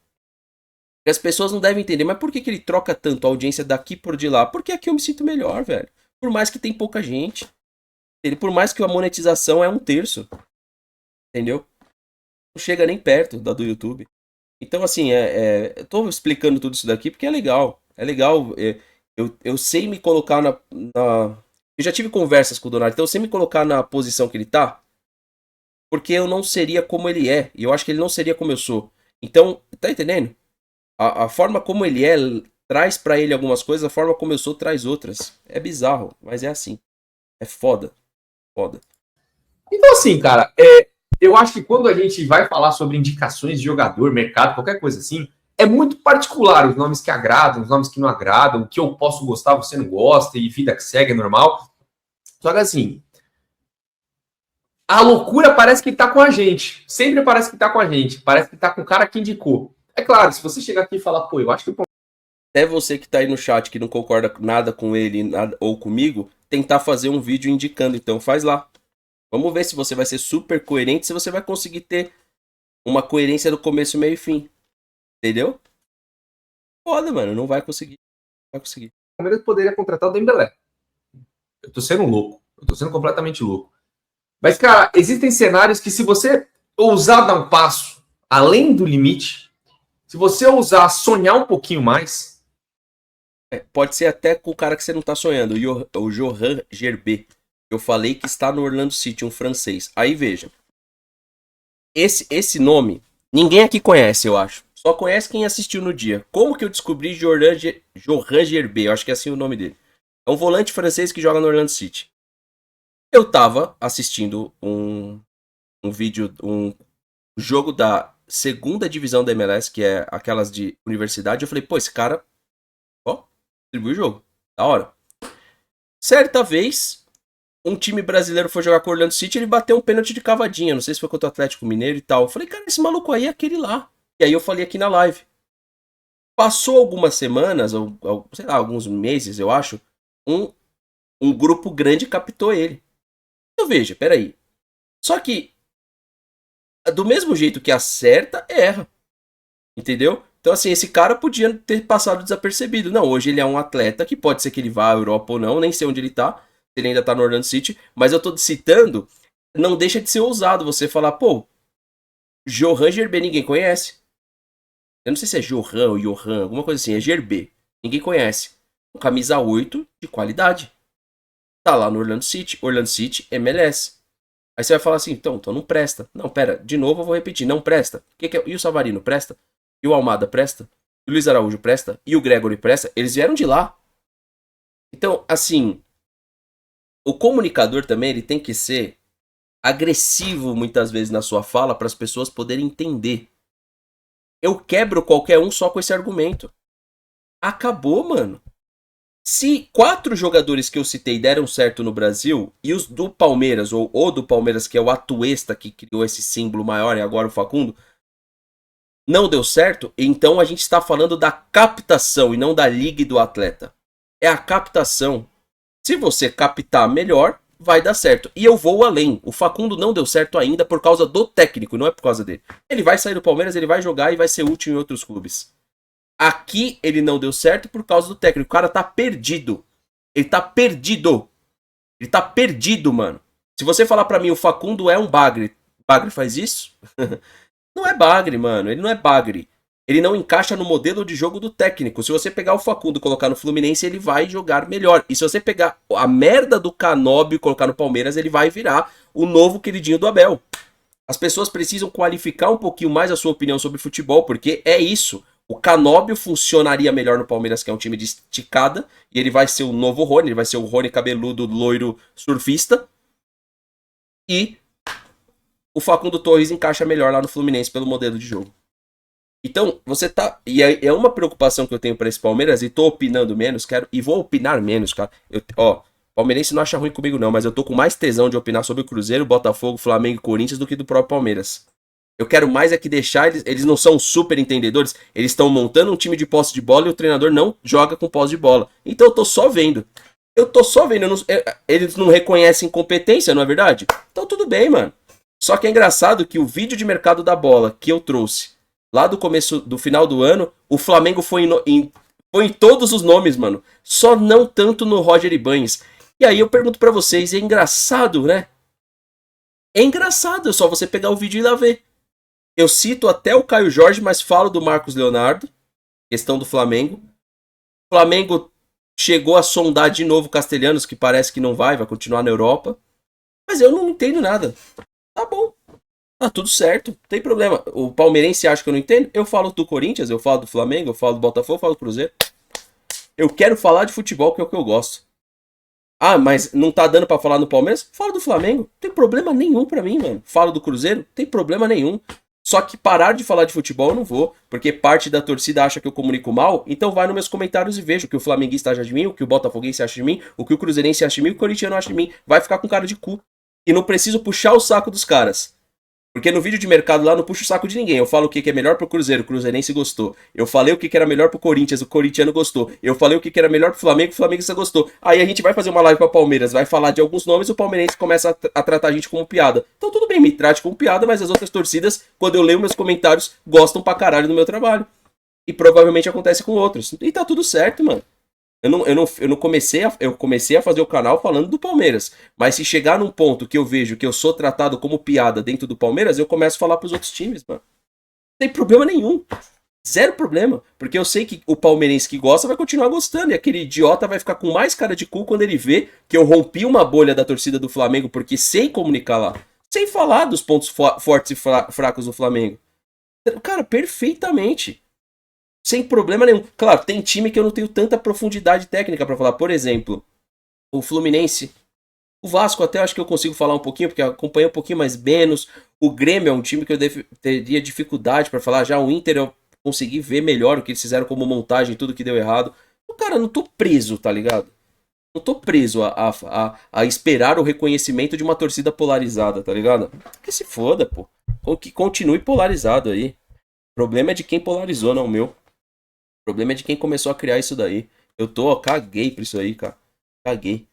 E as pessoas não devem entender, mas por que ele troca tanto a audiência daqui por de lá? Porque aqui eu me sinto melhor, velho. Por mais que tem pouca gente. Por mais que a monetização é 1/3. Entendeu? Não chega nem perto da do YouTube. Então, assim, eu tô explicando tudo isso daqui porque é legal. É legal. Eu sei me colocar Eu já tive conversas com o Donato, então eu sei me colocar na posição que ele tá. Porque eu não seria como ele é. E eu acho que ele não seria como eu sou. Então, tá entendendo? A forma como ele é traz pra ele algumas coisas, a forma como eu sou traz outras. É bizarro, mas é assim. É foda. Foda. Então, assim, cara, eu acho que quando a gente vai falar sobre indicações de jogador, mercado, qualquer coisa assim, é muito particular os nomes que agradam, os nomes que não agradam, o que eu posso gostar, você não gosta, e vida que segue, é normal. Só que assim, a loucura parece que tá com a gente. Sempre parece que tá com a gente. Parece que tá com o cara que indicou. É claro, se você chegar aqui e falar, pô, eu acho que o Até você que tá aí no chat que não concorda nada com ele ou comigo, tentar fazer um vídeo indicando. Então faz lá. Vamos ver se você vai ser super coerente, se você vai conseguir ter uma coerência do começo, meio e fim. Entendeu? Foda, mano. Não vai conseguir. Não vai conseguir. Palmeiras poderia contratar o Dembélé. Eu tô sendo louco. Eu tô sendo completamente louco. Mas, cara, existem cenários que se você ousar dar um passo além do limite, se você ousar sonhar um pouquinho mais... Pode ser até com o cara que você não tá sonhando, o Johan Gerber. Eu falei que está no Orlando City, um francês. Aí veja. Esse nome, ninguém aqui conhece, eu acho. Só conhece quem assistiu no dia. Como que eu descobri Johan Gerber? Eu acho que é assim o nome dele. É um volante francês que joga no Orlando City. Eu tava assistindo um vídeo, um jogo da segunda divisão da MLS, que é aquelas de universidade. Eu falei, pô, esse cara, ó, distribui o jogo. Da hora. Certa vez, um time brasileiro foi jogar com o Orlando City, ele bateu um pênalti de cavadinha. Não sei se foi contra o Atlético Mineiro e tal. Eu falei, cara, esse maluco aí é aquele lá. E aí eu falei aqui na live. Passou algumas semanas, ou sei lá, alguns meses, eu acho, um grupo grande captou ele. Então veja, peraí. Só que, do mesmo jeito que acerta, erra. Entendeu? Então, assim, esse cara podia ter passado desapercebido. Não, hoje ele é um atleta que pode ser que ele vá à Europa ou não, nem sei onde ele tá. Ele ainda tá no Orlando City. Mas eu tô citando, não deixa de ser ousado você falar, pô, Johan Gerber ninguém conhece. Eu não sei se é Johan ou Johan, alguma coisa assim, é Gerber. Ninguém conhece. Um camisa 8 de qualidade. Tá lá no Orlando City, MLS. Aí você vai falar assim, então não presta. Não, pera, de novo eu vou repetir, não presta. E o Savarino presta? E o Almada presta? E o Luiz Araújo presta? E o Gregory presta? Eles vieram de lá. Então, assim, o comunicador também ele tem que ser agressivo muitas vezes na sua fala para as pessoas poderem entender. Eu quebro qualquer um só com esse argumento. Acabou, mano. Se 4 jogadores que eu citei deram certo no Brasil, e os do Palmeiras, ou do Palmeiras, que é o Atuesta que criou esse símbolo maior, e agora o Facundo, não deu certo, então a gente está falando da captação e não da liga do atleta. É a captação. Se você captar melhor, vai dar certo. E eu vou além. O Facundo não deu certo ainda por causa do técnico, não é por causa dele. Ele vai sair do Palmeiras, ele vai jogar e vai ser útil em outros clubes. Aqui ele não deu certo por causa do técnico. O cara tá perdido. Ele tá perdido. Ele tá perdido, mano. Se você falar pra mim o Facundo é um bagre. Bagre faz isso? Não é bagre, mano. Ele não é bagre. Ele não encaixa no modelo de jogo do técnico. Se você pegar o Facundo e colocar no Fluminense, ele vai jogar melhor. E se você pegar a merda do Canóbio e colocar no Palmeiras, ele vai virar o novo queridinho do Abel. As pessoas precisam qualificar um pouquinho mais a sua opinião sobre futebol, porque é isso. O Canóbio funcionaria melhor no Palmeiras, que é um time de esticada, e ele vai ser o novo Rony, ele vai ser o Rony cabeludo, loiro, surfista. E o Facundo Torres encaixa melhor lá no Fluminense pelo modelo de jogo. Então, você tá... E é uma preocupação que eu tenho para esse Palmeiras, e tô opinando menos, e vou opinar menos, cara. Palmeirense não acha ruim comigo não, mas eu tô com mais tesão de opinar sobre o Cruzeiro, Botafogo, Flamengo e Corinthians do que do próprio Palmeiras. Eu quero mais é que deixar, eles não são super entendedores, eles estão montando um time de posse de bola e o treinador não joga com posse de bola. Então eu tô só vendo. Eles não reconhecem competência, não é verdade? Então tudo bem, mano. Só que é engraçado que o vídeo de mercado da bola que eu trouxe lá do começo, do final do ano, o Flamengo foi em todos os nomes, mano. Só não tanto no Roger Ibañez. E aí eu pergunto pra vocês, é engraçado, né? É engraçado, é só você pegar o vídeo e ir lá ver. Eu cito até o Caio Jorge, mas falo do Marcos Leonardo, questão do Flamengo. O Flamengo chegou a sondar de novo o Castelhanos, que parece que não vai continuar na Europa. Mas eu não entendo nada. Tá bom. Tá tudo certo, não tem problema. O palmeirense acha que eu não entendo? Eu falo do Corinthians, eu falo do Flamengo, eu falo do Botafogo, eu falo do Cruzeiro. Eu quero falar de futebol, que é o que eu gosto. Ah, mas não tá dando pra falar no Palmeiras? Falo do Flamengo, não tem problema nenhum pra mim, mano. Falo do Cruzeiro, não tem problema nenhum. Só que parar de falar de futebol eu não vou, porque parte da torcida acha que eu comunico mal, então vai nos meus comentários e veja o que o flamenguista acha de mim, o que o botafoguense acha de mim, o que o cruzeirense acha de mim, o corintiano acha de mim. Vai ficar com cara de cu. E não preciso puxar o saco dos caras. Porque no vídeo de mercado lá não puxo o saco de ninguém. Eu falo o que é melhor pro Cruzeiro, o cruzeirense gostou. Eu falei o que era melhor pro Corinthians, o corintiano gostou. Eu falei o que era melhor pro Flamengo, o flamenguista gostou. Aí a gente vai fazer uma live pra Palmeiras, vai falar de alguns nomes, o palmeirense começa a tratar a gente como piada. Então tudo bem, me trate como piada, mas as outras torcidas, quando eu leio meus comentários, gostam pra caralho do meu trabalho. E provavelmente acontece com outros. E tá tudo certo, mano. Eu comecei a fazer o canal falando do Palmeiras. Mas se chegar num ponto que eu vejo que eu sou tratado como piada dentro do Palmeiras, eu começo a falar pros outros times, mano. Não tem problema nenhum. Zero problema. Porque eu sei que o palmeirense que gosta vai continuar gostando. E aquele idiota vai ficar com mais cara de cu quando ele vê que eu rompi uma bolha da torcida do Flamengo porque sei comunicar lá. Sem falar dos pontos fortes e fracos do Flamengo. Cara, perfeitamente. Sem problema nenhum. Claro, tem time que eu não tenho tanta profundidade técnica pra falar. Por exemplo, o Fluminense. O Vasco até acho que eu consigo falar um pouquinho, porque acompanha um pouquinho mais menos. O Grêmio é um time que eu teria dificuldade pra falar. Já o Inter eu consegui ver melhor o que eles fizeram como montagem, tudo que deu errado. O cara, não tô preso, tá ligado? Não tô preso a esperar o reconhecimento de uma torcida polarizada, tá ligado? Que se foda, pô. Que continue polarizado aí. O problema é de quem polarizou, não o meu. O problema é de quem começou a criar isso daí. Caguei pra isso aí, cara. Caguei.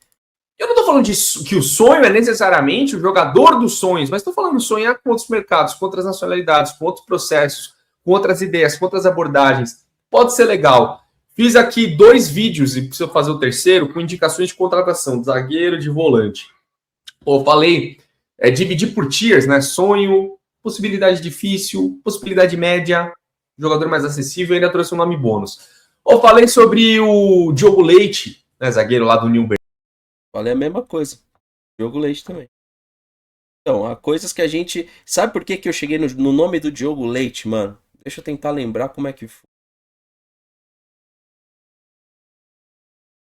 Eu não tô falando disso, que o sonho é necessariamente o jogador dos sonhos, mas tô falando sonhar com outros mercados, com outras nacionalidades, com outros processos, com outras ideias, com outras abordagens. Pode ser legal. Fiz aqui 2 vídeos e preciso fazer o terceiro com indicações de contratação, de zagueiro e de volante. Eu falei, dividir por tiers, né? Sonho, possibilidade difícil, possibilidade média, jogador mais acessível, ainda trouxe um nome bônus. Eu falei sobre o Diogo Leite, né, zagueiro lá do Nürnberg. Falei a mesma coisa. Diogo Leite também. Então, há coisas que a gente... Sabe por que eu cheguei no nome do Diogo Leite, mano? Deixa eu tentar lembrar como é que foi.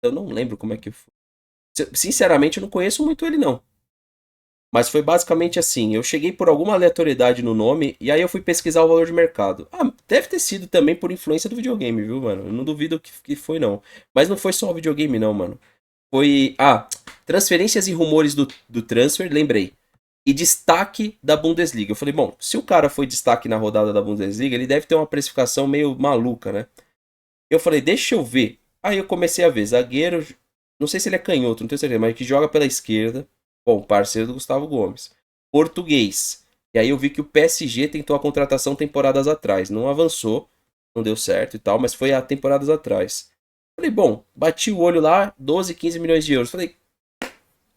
Eu não lembro como é que foi. Sinceramente, eu não conheço muito ele, não. Mas foi basicamente assim, eu cheguei por alguma aleatoriedade no nome e aí eu fui pesquisar o valor de mercado. Ah, deve ter sido também por influência do videogame, viu, mano? Eu não duvido que foi, não. Mas não foi só o videogame, não, mano. Foi, transferências e rumores do transfer, lembrei. E destaque da Bundesliga. Eu falei, bom, se o cara foi destaque na rodada da Bundesliga, ele deve ter uma precificação meio maluca, né? Eu falei, deixa eu ver. Aí eu comecei a ver, zagueiro, não sei se ele é canhoto, não tenho certeza, mas que joga pela esquerda. Bom, parceiro do Gustavo Gomes. Português. E aí eu vi que o PSG tentou a contratação temporadas atrás. Não avançou, não deu certo e tal, mas foi há temporadas atrás. Falei, bom, bati o olho lá, 12, 15 milhões de euros. Falei,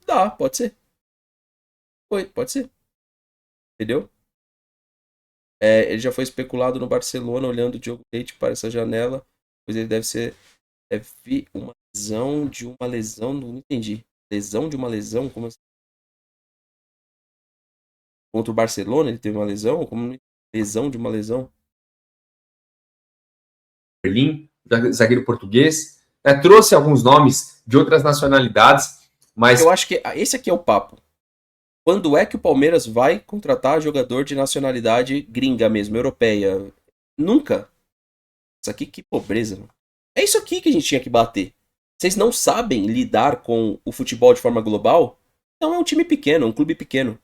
dá, pode ser. Pode ser. Entendeu? Ele já foi especulado no Barcelona, olhando o Diogo Leite para essa janela. Pois ele deve uma lesão de uma lesão, não entendi. Lesão de uma lesão? Como assim? Contra o Barcelona ele teve uma lesão? Como lesão de uma lesão? Berlim, zagueiro português. Trouxe alguns nomes de outras nacionalidades, mas... Eu acho que esse aqui é o papo. Quando é que o Palmeiras vai contratar jogador de nacionalidade gringa mesmo, europeia? Nunca. Isso aqui, que pobreza, mano. É isso aqui que a gente tinha que bater. Vocês não sabem lidar com o futebol de forma global? Então é um time pequeno, um clube pequeno.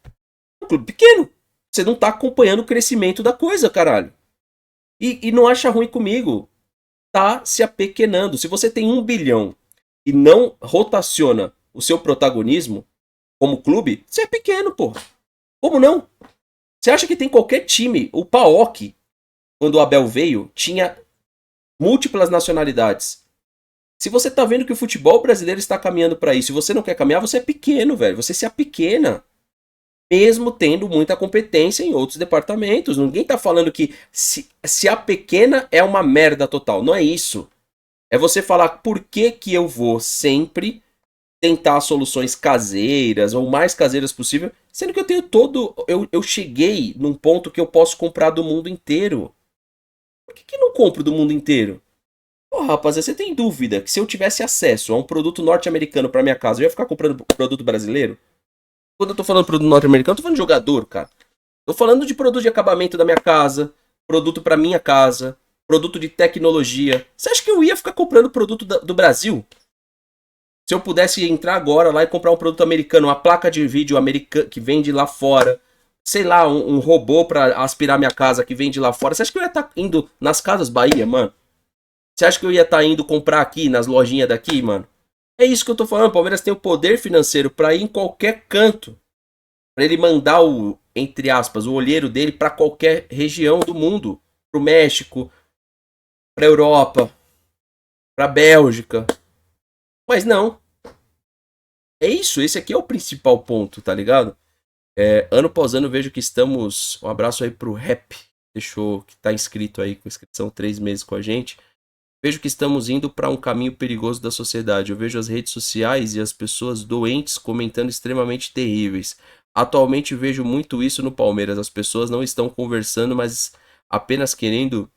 Um clube pequeno. Você não tá acompanhando o crescimento da coisa, caralho. E não acha ruim comigo. Tá se apequenando. Se você tem 1 bilhão e não rotaciona o seu protagonismo como clube, você é pequeno, porra. Como não? Você acha que tem qualquer time? O PAOK, quando o Abel veio, tinha múltiplas nacionalidades. Se você tá vendo que o futebol brasileiro está caminhando para isso e você não quer caminhar, você é pequeno, velho. Você se apequena. Mesmo tendo muita competência em outros departamentos. Ninguém tá falando que se apequena é uma merda total. Não é isso. É você falar por que eu vou sempre tentar soluções caseiras ou mais caseiras possível, sendo que eu tenho todo... Eu cheguei num ponto que eu posso comprar do mundo inteiro. Por que não compro do mundo inteiro? Pô, rapaziada, você tem dúvida que se eu tivesse acesso a um produto norte-americano pra minha casa, eu ia ficar comprando produto brasileiro? Quando eu tô falando de produto norte-americano, eu tô falando de jogador, cara. Tô falando de produto de acabamento da minha casa, produto pra minha casa, produto de tecnologia. Você acha que eu ia ficar comprando produto do Brasil? Se eu pudesse entrar agora lá e comprar um produto americano, uma placa de vídeo americana que vende lá fora, sei lá, um robô pra aspirar minha casa que vende lá fora, você acha que eu ia estar indo nas Casas Bahia, mano? Você acha que eu ia estar indo comprar aqui, nas lojinhas daqui, mano? É isso que eu tô falando. O Palmeiras tem o poder financeiro pra ir em qualquer canto. Pra ele mandar o, entre aspas, o olheiro dele pra qualquer região do mundo. Pro México, pra Europa, pra Bélgica. Mas não. É isso, esse aqui é o principal ponto, tá ligado? Ano após ano eu vejo que estamos... Um abraço aí pro Rap, deixou, que tá inscrito aí, com inscrição 3 meses com a gente. Vejo que estamos indo para um caminho perigoso da sociedade. Eu vejo as redes sociais e as pessoas doentes comentando extremamente terríveis. Atualmente vejo muito isso no Palmeiras. As pessoas não estão conversando, mas apenas querendo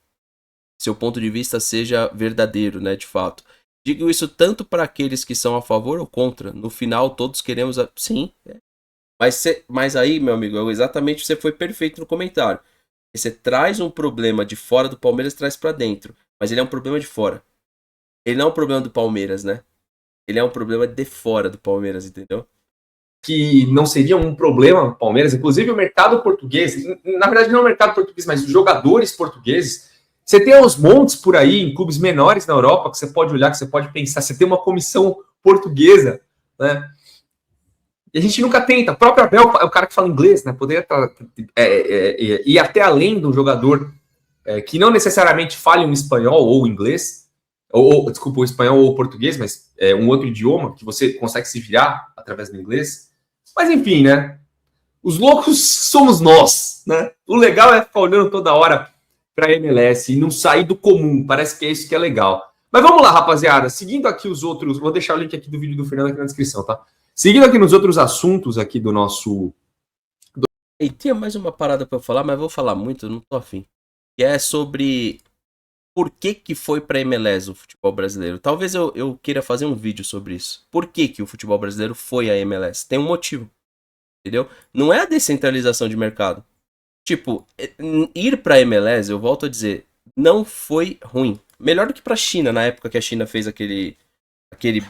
seu ponto de vista seja verdadeiro, né, de fato. Digo isso tanto para aqueles que são a favor ou contra. No final, todos queremos... Sim, mas aí, meu amigo, exatamente você foi perfeito no comentário. Você traz um problema de fora do Palmeiras e traz para dentro. Mas ele é um problema de fora. Ele não é um problema do Palmeiras, né? Ele é um problema de fora do Palmeiras, entendeu? Que não seria um problema no Palmeiras, inclusive o mercado português, na verdade não o mercado português, mas os jogadores portugueses. Você tem aos montes por aí, em clubes menores na Europa, que você pode olhar, que você pode pensar, você tem uma comissão portuguesa, né? E a gente nunca tenta. O próprio Abel é o cara que fala inglês, né? Poderia ir até além do jogador que não necessariamente fale um espanhol ou inglês, desculpa, o espanhol ou o português, mas um outro idioma que você consegue se virar através do inglês. Mas enfim, né? Os loucos somos nós, né? O legal é ficar olhando toda hora para a MLS e não sair do comum. Parece que é isso que é legal. Mas vamos lá, rapaziada. Seguindo aqui os outros... Vou deixar o link aqui do vídeo do Fernando aqui na descrição, tá? Seguindo aqui nos outros assuntos aqui do nosso... E tinha mais uma parada para eu falar, mas vou falar muito, eu não tô afim. Que é sobre por que foi pra MLS o futebol brasileiro. Talvez eu queira fazer um vídeo sobre isso. Por que o futebol brasileiro foi à MLS? Tem um motivo, entendeu? Não é a descentralização de mercado. Tipo, ir pra MLS, eu volto a dizer, não foi ruim. Melhor do que pra China, na época que a China fez aquele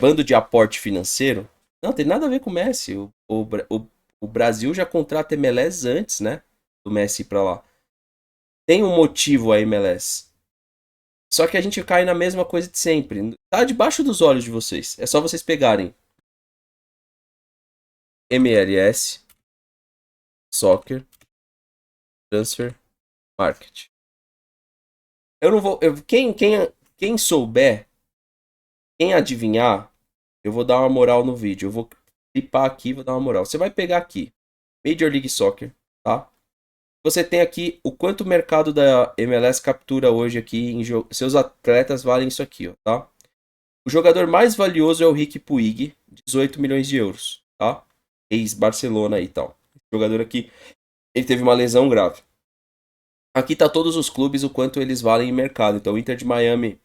bando de aporte financeiro. Não, tem nada a ver com o Messi. O Brasil já contrata MLS antes, né? Do Messi ir pra lá. Tem um motivo a MLS. Só que a gente cai na mesma coisa de sempre. Tá debaixo dos olhos de vocês. É só vocês pegarem MLS, Soccer, Transfer, Market. Eu não vou... Quem souber, quem adivinhar, eu vou dar uma moral no vídeo. Eu vou clipar aqui e vou dar uma moral. Você vai pegar aqui Major League Soccer, tá? Você tem aqui o quanto o mercado da MLS captura hoje aqui em jogo. Seus atletas valem isso aqui, ó, tá? O jogador mais valioso é o Riqui Puig, 18 milhões de euros, tá? Ex-Barcelona e tal. Esse jogador aqui, ele teve uma lesão grave. Aqui tá todos os clubes, o quanto eles valem em mercado. Então o Inter de Miami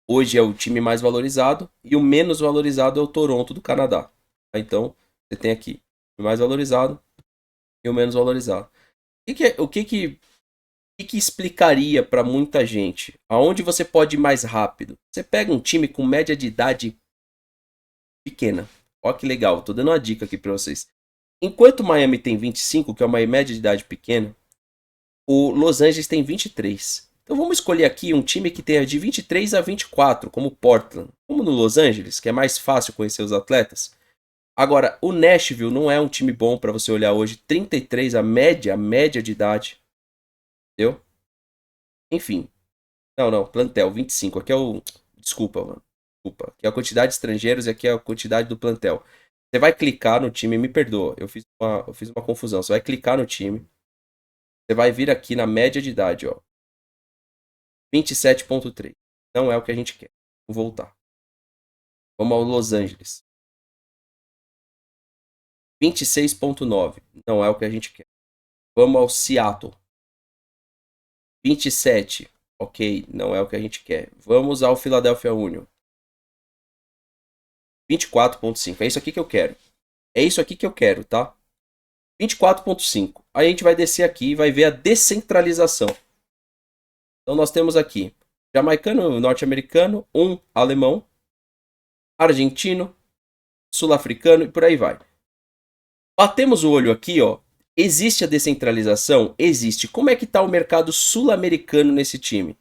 hoje é o time mais valorizado e o menos valorizado é o Toronto do Canadá. Tá? Então você tem aqui o mais valorizado e o menos valorizado. O que explicaria para muita gente? Aonde você pode ir mais rápido? Você pega um time com média de idade pequena. Ó que legal, tô dando uma dica aqui pra vocês. Enquanto o Miami tem 25, que é uma média de idade pequena, o Los Angeles tem 23. Então vamos escolher aqui um time que tenha de 23 a 24, como o Portland. Como no Los Angeles, que é mais fácil conhecer os atletas. Agora, o Nashville não é um time bom para você olhar hoje. 33, a média de idade. Entendeu? Enfim. Não, plantel, 25. Aqui é o... Desculpa, mano. Desculpa. Aqui é a quantidade de estrangeiros e aqui é a quantidade do plantel. Você vai clicar no time, me perdoa, eu fiz uma confusão. Você vai clicar no time. Você vai vir aqui na média de idade, ó. 27.3. Não é o que a gente quer. Vou voltar. Vamos ao Los Angeles. 26.9. Não é o que a gente quer. Vamos ao Seattle. 27. Ok, não é o que a gente quer. Vamos ao Philadelphia Union. 24.5. É isso aqui que eu quero. É isso aqui que eu quero, tá? 24.5. Aí a gente vai descer aqui e vai ver a descentralização. Então nós temos aqui jamaicano, norte-americano, um alemão, argentino, sul-africano e por aí vai. Batemos o olho aqui, ó. Existe a descentralização? Existe. Como é que está o mercado sul-americano nesse time?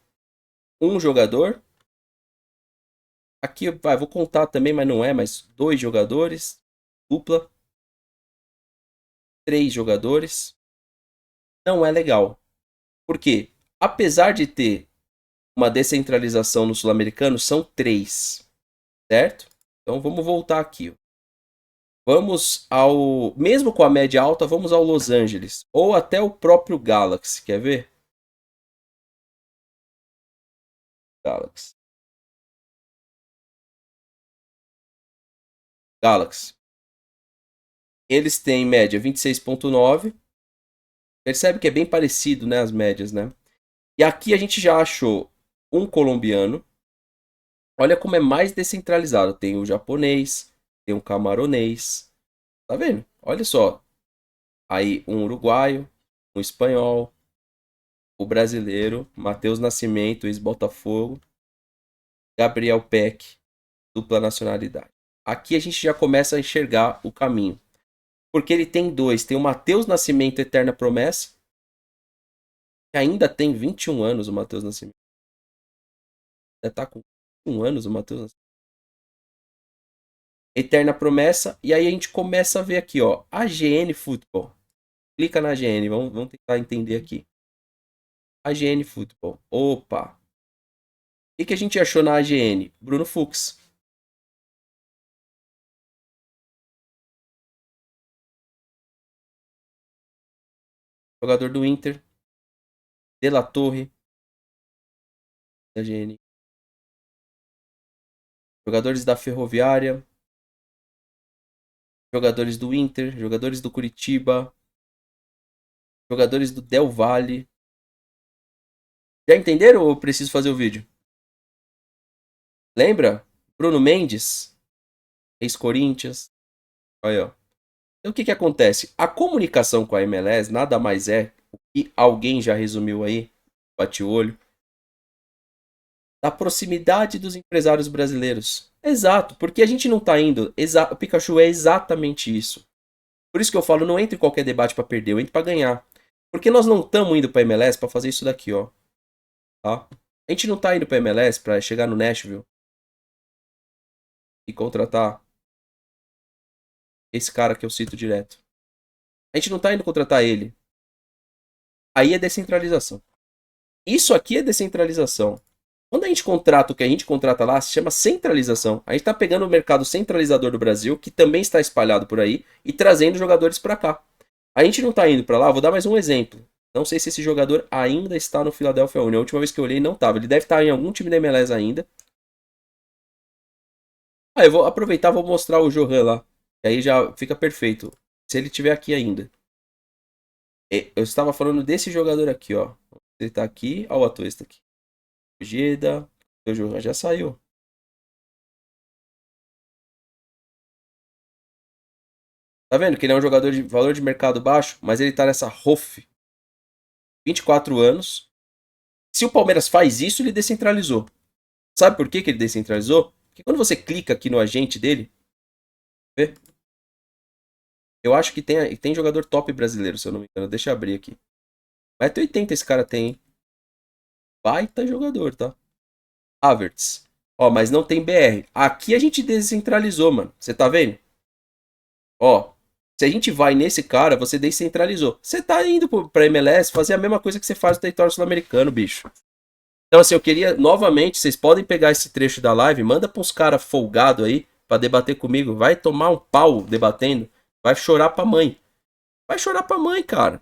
Um jogador. Aqui, vou contar também, mas não é, mas 2 jogadores. Dupla. 3 jogadores. Não é legal. Por quê? Apesar de ter uma descentralização no sul-americano, são 3. Certo? Então vamos voltar aqui, ó. Vamos ao... Mesmo com a média alta, vamos ao Los Angeles. Ou até o próprio Galaxy. Quer ver? Galaxy. Eles têm média 26.9. Percebe que é bem parecido, né? As médias, né? E aqui a gente já achou um colombiano. Olha como é mais descentralizado. Tem o japonês, tem o camaronês. Tá vendo? Olha só. Aí um uruguaio, um espanhol, o brasileiro, Matheus Nascimento, ex-Botafogo, Gabriel Peck, dupla nacionalidade. Aqui a gente já começa a enxergar o caminho. Porque ele tem 2. Tem o Matheus Nascimento, eterna promessa. Que ainda tem 21 anos o Matheus Nascimento. Já tá com 21 anos o Matheus Nascimento. Eterna promessa. E aí a gente começa a ver aqui, ó. AGN Futebol. Clica na AGN. Vamos tentar entender aqui. AGN Futebol. Opa. O que a gente achou na AGN? Bruno Fux. Jogador do Inter. De La Torre. AGN. Jogadores da Ferroviária. Jogadores do Inter. Jogadores do Curitiba. Jogadores do Del Valle. Já entenderam ou preciso fazer o vídeo? Lembra? Bruno Mendes, ex-Corinthians. Olha, ó. Então o que acontece? A comunicação com a MLS nada mais é o que alguém já resumiu aí, bate o olho, da proximidade dos empresários brasileiros. Exato, porque a gente não tá indo. O Pikachu é exatamente isso. Por isso que eu falo, não entre em qualquer debate para perder, eu entro para ganhar. Porque nós não estamos indo para MLS para fazer isso daqui, ó. Tá? A gente não tá indo para MLS para chegar no Nashville e contratar esse cara que eu cito direto. A gente não tá indo contratar ele. Aí é descentralização. Isso aqui é descentralização. Quando a gente contrata o que a gente contrata lá, se chama centralização. A gente tá pegando o mercado centralizador do Brasil, que também está espalhado por aí, e trazendo jogadores para cá. A gente não tá indo para lá, vou dar mais um exemplo. Não sei se esse jogador ainda está no Philadelphia Union. A última vez que eu olhei não estava. Ele deve estar em algum time da MLS ainda. Eu vou aproveitar e vou mostrar o Johan lá. E aí já fica perfeito. Se ele estiver aqui ainda. Eu estava falando desse jogador aqui, ó. Ele tá aqui. Ó, o Atuesta aqui. Fugida. O Johan já saiu. Tá vendo que ele é um jogador de valor de mercado baixo, mas ele tá nessa ROF. 24 anos. Se o Palmeiras faz isso, ele descentralizou. Sabe por que ele descentralizou? Porque quando você clica aqui no agente dele, Vê? Eu acho que tem jogador top brasileiro, se eu não me engano. Deixa eu abrir aqui. 1,80 m esse cara tem, hein? Baita jogador, tá? Havertz. Ó, mas não tem BR. Aqui a gente descentralizou, mano. Você tá vendo? Ó, se a gente vai nesse cara, você descentralizou. Você tá indo pra MLS fazer a mesma coisa que você faz no território sul-americano, bicho. Então, assim, eu queria, novamente, vocês podem pegar esse trecho da live, manda pra uns caras folgados aí, pra debater comigo. Vai tomar um pau debatendo, vai chorar pra mãe. Vai chorar pra mãe, cara.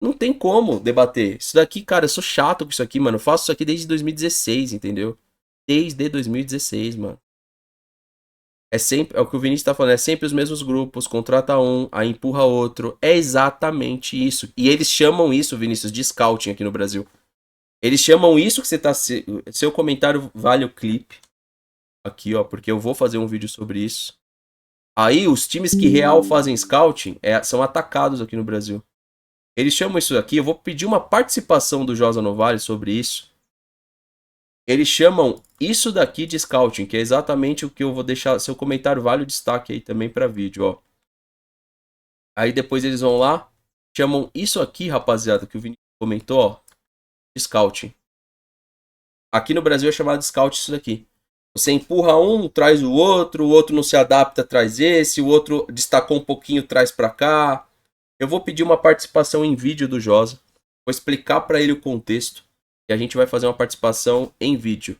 Não tem como debater. Isso daqui, cara, eu sou chato com isso aqui, mano. Eu faço isso aqui desde 2016, entendeu? Desde 2016, mano. É sempre, é o que o Vinícius tá falando, é sempre os mesmos grupos, contrata um, aí empurra outro. É exatamente isso. E eles chamam isso, Vinícius, de scouting aqui no Brasil. Eles chamam isso que você tá... Seu comentário vale o clipe. Aqui, ó, porque eu vou fazer um vídeo sobre isso. Aí, os times que real fazem scouting são atacados aqui no Brasil. Eles chamam isso aqui, eu vou pedir uma participação do Josa Novale sobre isso. Eles chamam isso daqui de scouting, que é exatamente o que eu vou deixar. Seu comentário vale o destaque aí também para vídeo, ó. Aí depois eles vão lá, chamam isso aqui, rapaziada, que o Vinícius comentou, ó, de scouting. Aqui no Brasil é chamado de scout isso daqui. Você empurra um, traz o outro não se adapta, traz esse, o outro destacou um pouquinho, traz para cá. Eu vou pedir uma participação em vídeo do Josa. Vou explicar para ele o contexto. E a gente vai fazer uma participação em vídeo.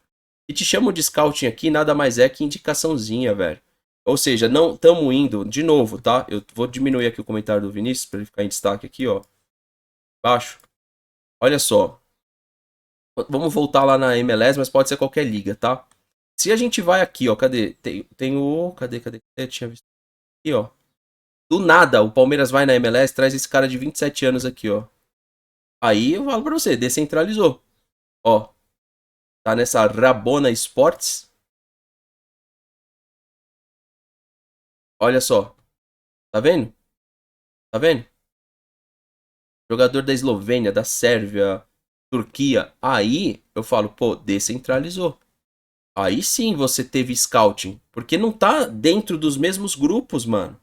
E te chamo de scouting aqui, nada mais é que indicaçãozinha, velho. Ou seja, não estamos indo, de novo, tá? Eu vou diminuir aqui o comentário do Vinícius para ele ficar em destaque aqui, ó. Baixo. Olha só. Vamos voltar lá na MLS, mas pode ser qualquer liga, tá? Se a gente vai aqui, ó, cadê? Tem o... Cadê? Eu tinha visto. Aqui, ó. Do nada, o Palmeiras vai na MLS, traz esse cara de 27 anos aqui, ó. Aí eu falo pra você, descentralizou. Ó, tá nessa Rabona Sports. Olha só. Tá vendo? Tá vendo? Jogador da Eslovênia, da Sérvia, Turquia. Aí eu falo, pô, descentralizou. Aí sim você teve scouting. Porque não tá dentro dos mesmos grupos, mano.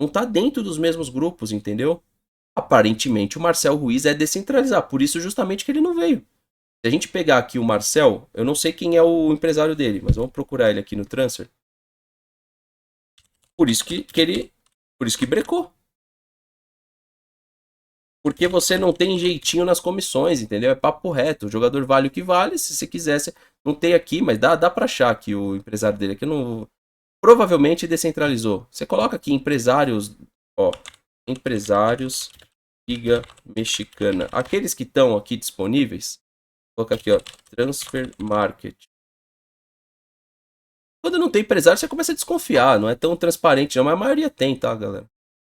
Não tá dentro dos mesmos grupos, entendeu? Aparentemente o Marcel Ruiz é descentralizar. Por isso justamente que ele não veio. Se a gente pegar aqui o Marcel, eu não sei quem é o empresário dele, mas vamos procurar ele aqui no transfer. Por isso que ele... Por isso que brecou. Porque você não tem jeitinho nas comissões, entendeu? É papo reto. O jogador vale o que vale. Se você quisesse, não tem aqui, mas dá pra achar que o empresário dele aqui não... Provavelmente descentralizou. Você coloca aqui empresários, ó, empresários, Liga Mexicana. Aqueles que estão aqui disponíveis, vou colocar aqui, ó, Transfer Market. Quando não tem empresário, você começa a desconfiar. Não é tão transparente, não, mas a maioria tem, tá, galera?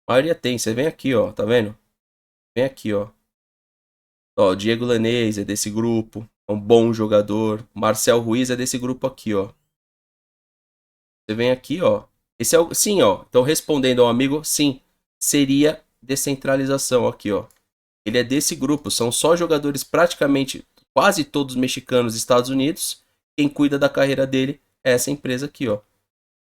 A maioria tem. Você vem aqui, ó, tá vendo? Vem aqui, ó. Ó, Diego Lanês é desse grupo. É um bom jogador. Marcel Ruiz é desse grupo aqui, ó. Você vem aqui, ó. Esse é o... Sim, ó. Então, respondendo ao amigo, sim. Seria descentralização aqui, ó. Ele é desse grupo. São só jogadores praticamente quase todos mexicanos dos Estados Unidos. Quem cuida da carreira dele é essa empresa aqui, ó.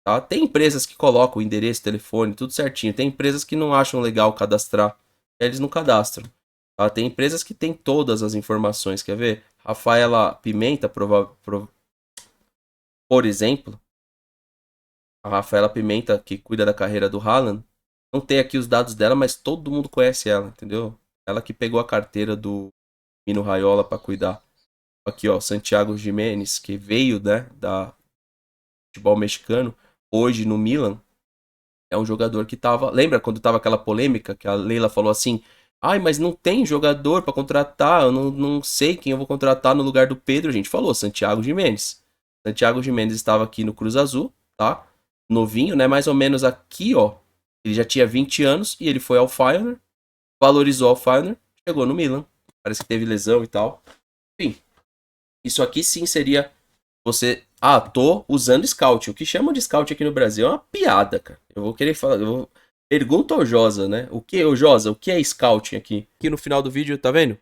Tá? Tem empresas que colocam o endereço, telefone, tudo certinho. Tem empresas que não acham legal cadastrar. Eles não cadastram. Tá? Tem empresas que têm todas as informações. Quer ver? Rafaela Pimenta, por exemplo. A Rafaela Pimenta, que cuida da carreira do Haaland, não tem aqui os dados dela, mas todo mundo conhece ela, entendeu? Ela que pegou a carteira do Mino Raiola para cuidar. Aqui, ó, Santiago Jimenez, que veio, né, da futebol mexicano, hoje no Milan, é um jogador que tava... Lembra quando tava aquela polêmica que a Leila falou assim: ai, mas não tem jogador para contratar, eu não sei quem eu vou contratar no lugar do Pedro. A gente falou, Santiago Jimenez. Santiago Jimenez estava aqui no Cruz Azul, tá? Novinho, né? Mais ou menos aqui, ó. Ele já tinha 20 anos e ele foi ao Feyenoord, valorizou ao Feyenoord, chegou no Milan. Parece que teve lesão e tal. Enfim, isso aqui sim seria você... Ah, tô usando scout. O que chamam de scout aqui no Brasil é uma piada, cara. Eu vou querer falar... Pergunta ao Josa, né? Josa, o que é scouting aqui? Aqui no final do vídeo, tá vendo?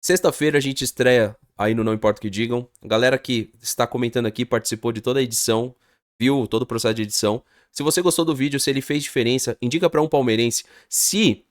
Sexta-feira a gente estreia aí no Não Importa o que Digam. A galera que está comentando aqui participou de toda a edição, viu todo o processo de edição. Se você gostou do vídeo, se ele fez diferença, indica para um palmeirense. Se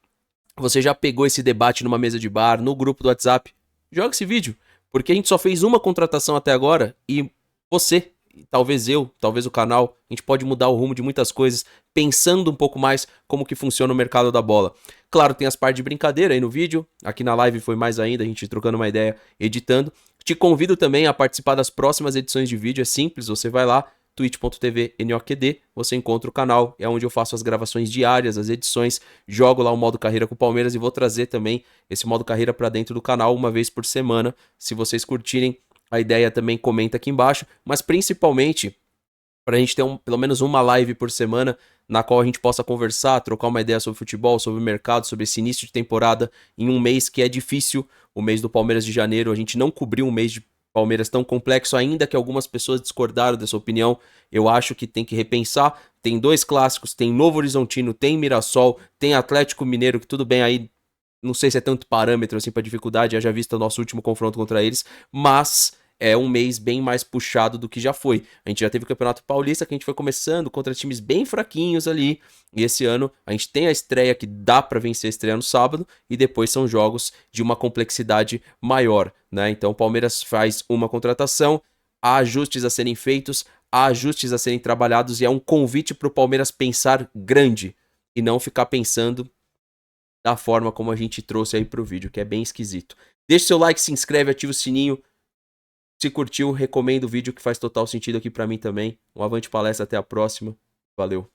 você já pegou esse debate numa mesa de bar, no grupo do WhatsApp, joga esse vídeo. Porque a gente só fez uma contratação até agora e você, talvez eu, talvez o canal, a gente pode mudar o rumo de muitas coisas, pensando um pouco mais como que funciona o mercado da bola. Claro, tem as partes de brincadeira aí no vídeo, aqui na live foi mais ainda, a gente trocando uma ideia, editando. Te convido também a participar das próximas edições de vídeo, é simples, você vai lá, twitch.tv/NOQD, você encontra o canal, é onde eu faço as gravações diárias, as edições, jogo lá o modo carreira com o Palmeiras e vou trazer também esse modo carreira para dentro do canal uma vez por semana. Se vocês curtirem a ideia, também comenta aqui embaixo, mas principalmente para a gente ter pelo menos uma live por semana na qual a gente possa conversar, trocar uma ideia sobre futebol, sobre o mercado, sobre esse início de temporada em um mês que é difícil, o mês do Palmeiras de janeiro. A gente não cobriu um mês de Palmeiras tão complexo, ainda que algumas pessoas discordaram dessa opinião. Eu acho que tem que repensar. Tem 2 clássicos, tem Novo Horizontino, tem Mirassol, tem Atlético Mineiro, que tudo bem aí, não sei se é tanto parâmetro assim para dificuldade, já visto o nosso último confronto contra eles, mas é um mês bem mais puxado do que já foi. A gente já teve o Campeonato Paulista, que a gente foi começando contra times bem fraquinhos ali, e esse ano a gente tem a estreia que dá para vencer a estreia no sábado, e depois são jogos de uma complexidade maior, né? Então o Palmeiras faz uma contratação, há ajustes a serem feitos, há ajustes a serem trabalhados, e é um convite para o Palmeiras pensar grande, e não ficar pensando da forma como a gente trouxe aí pro vídeo, que é bem esquisito. Deixe seu like, se inscreve, ativa o sininho. Se curtiu, recomendo o vídeo que faz total sentido aqui pra mim também. Um avante palestra, até a próxima. Valeu.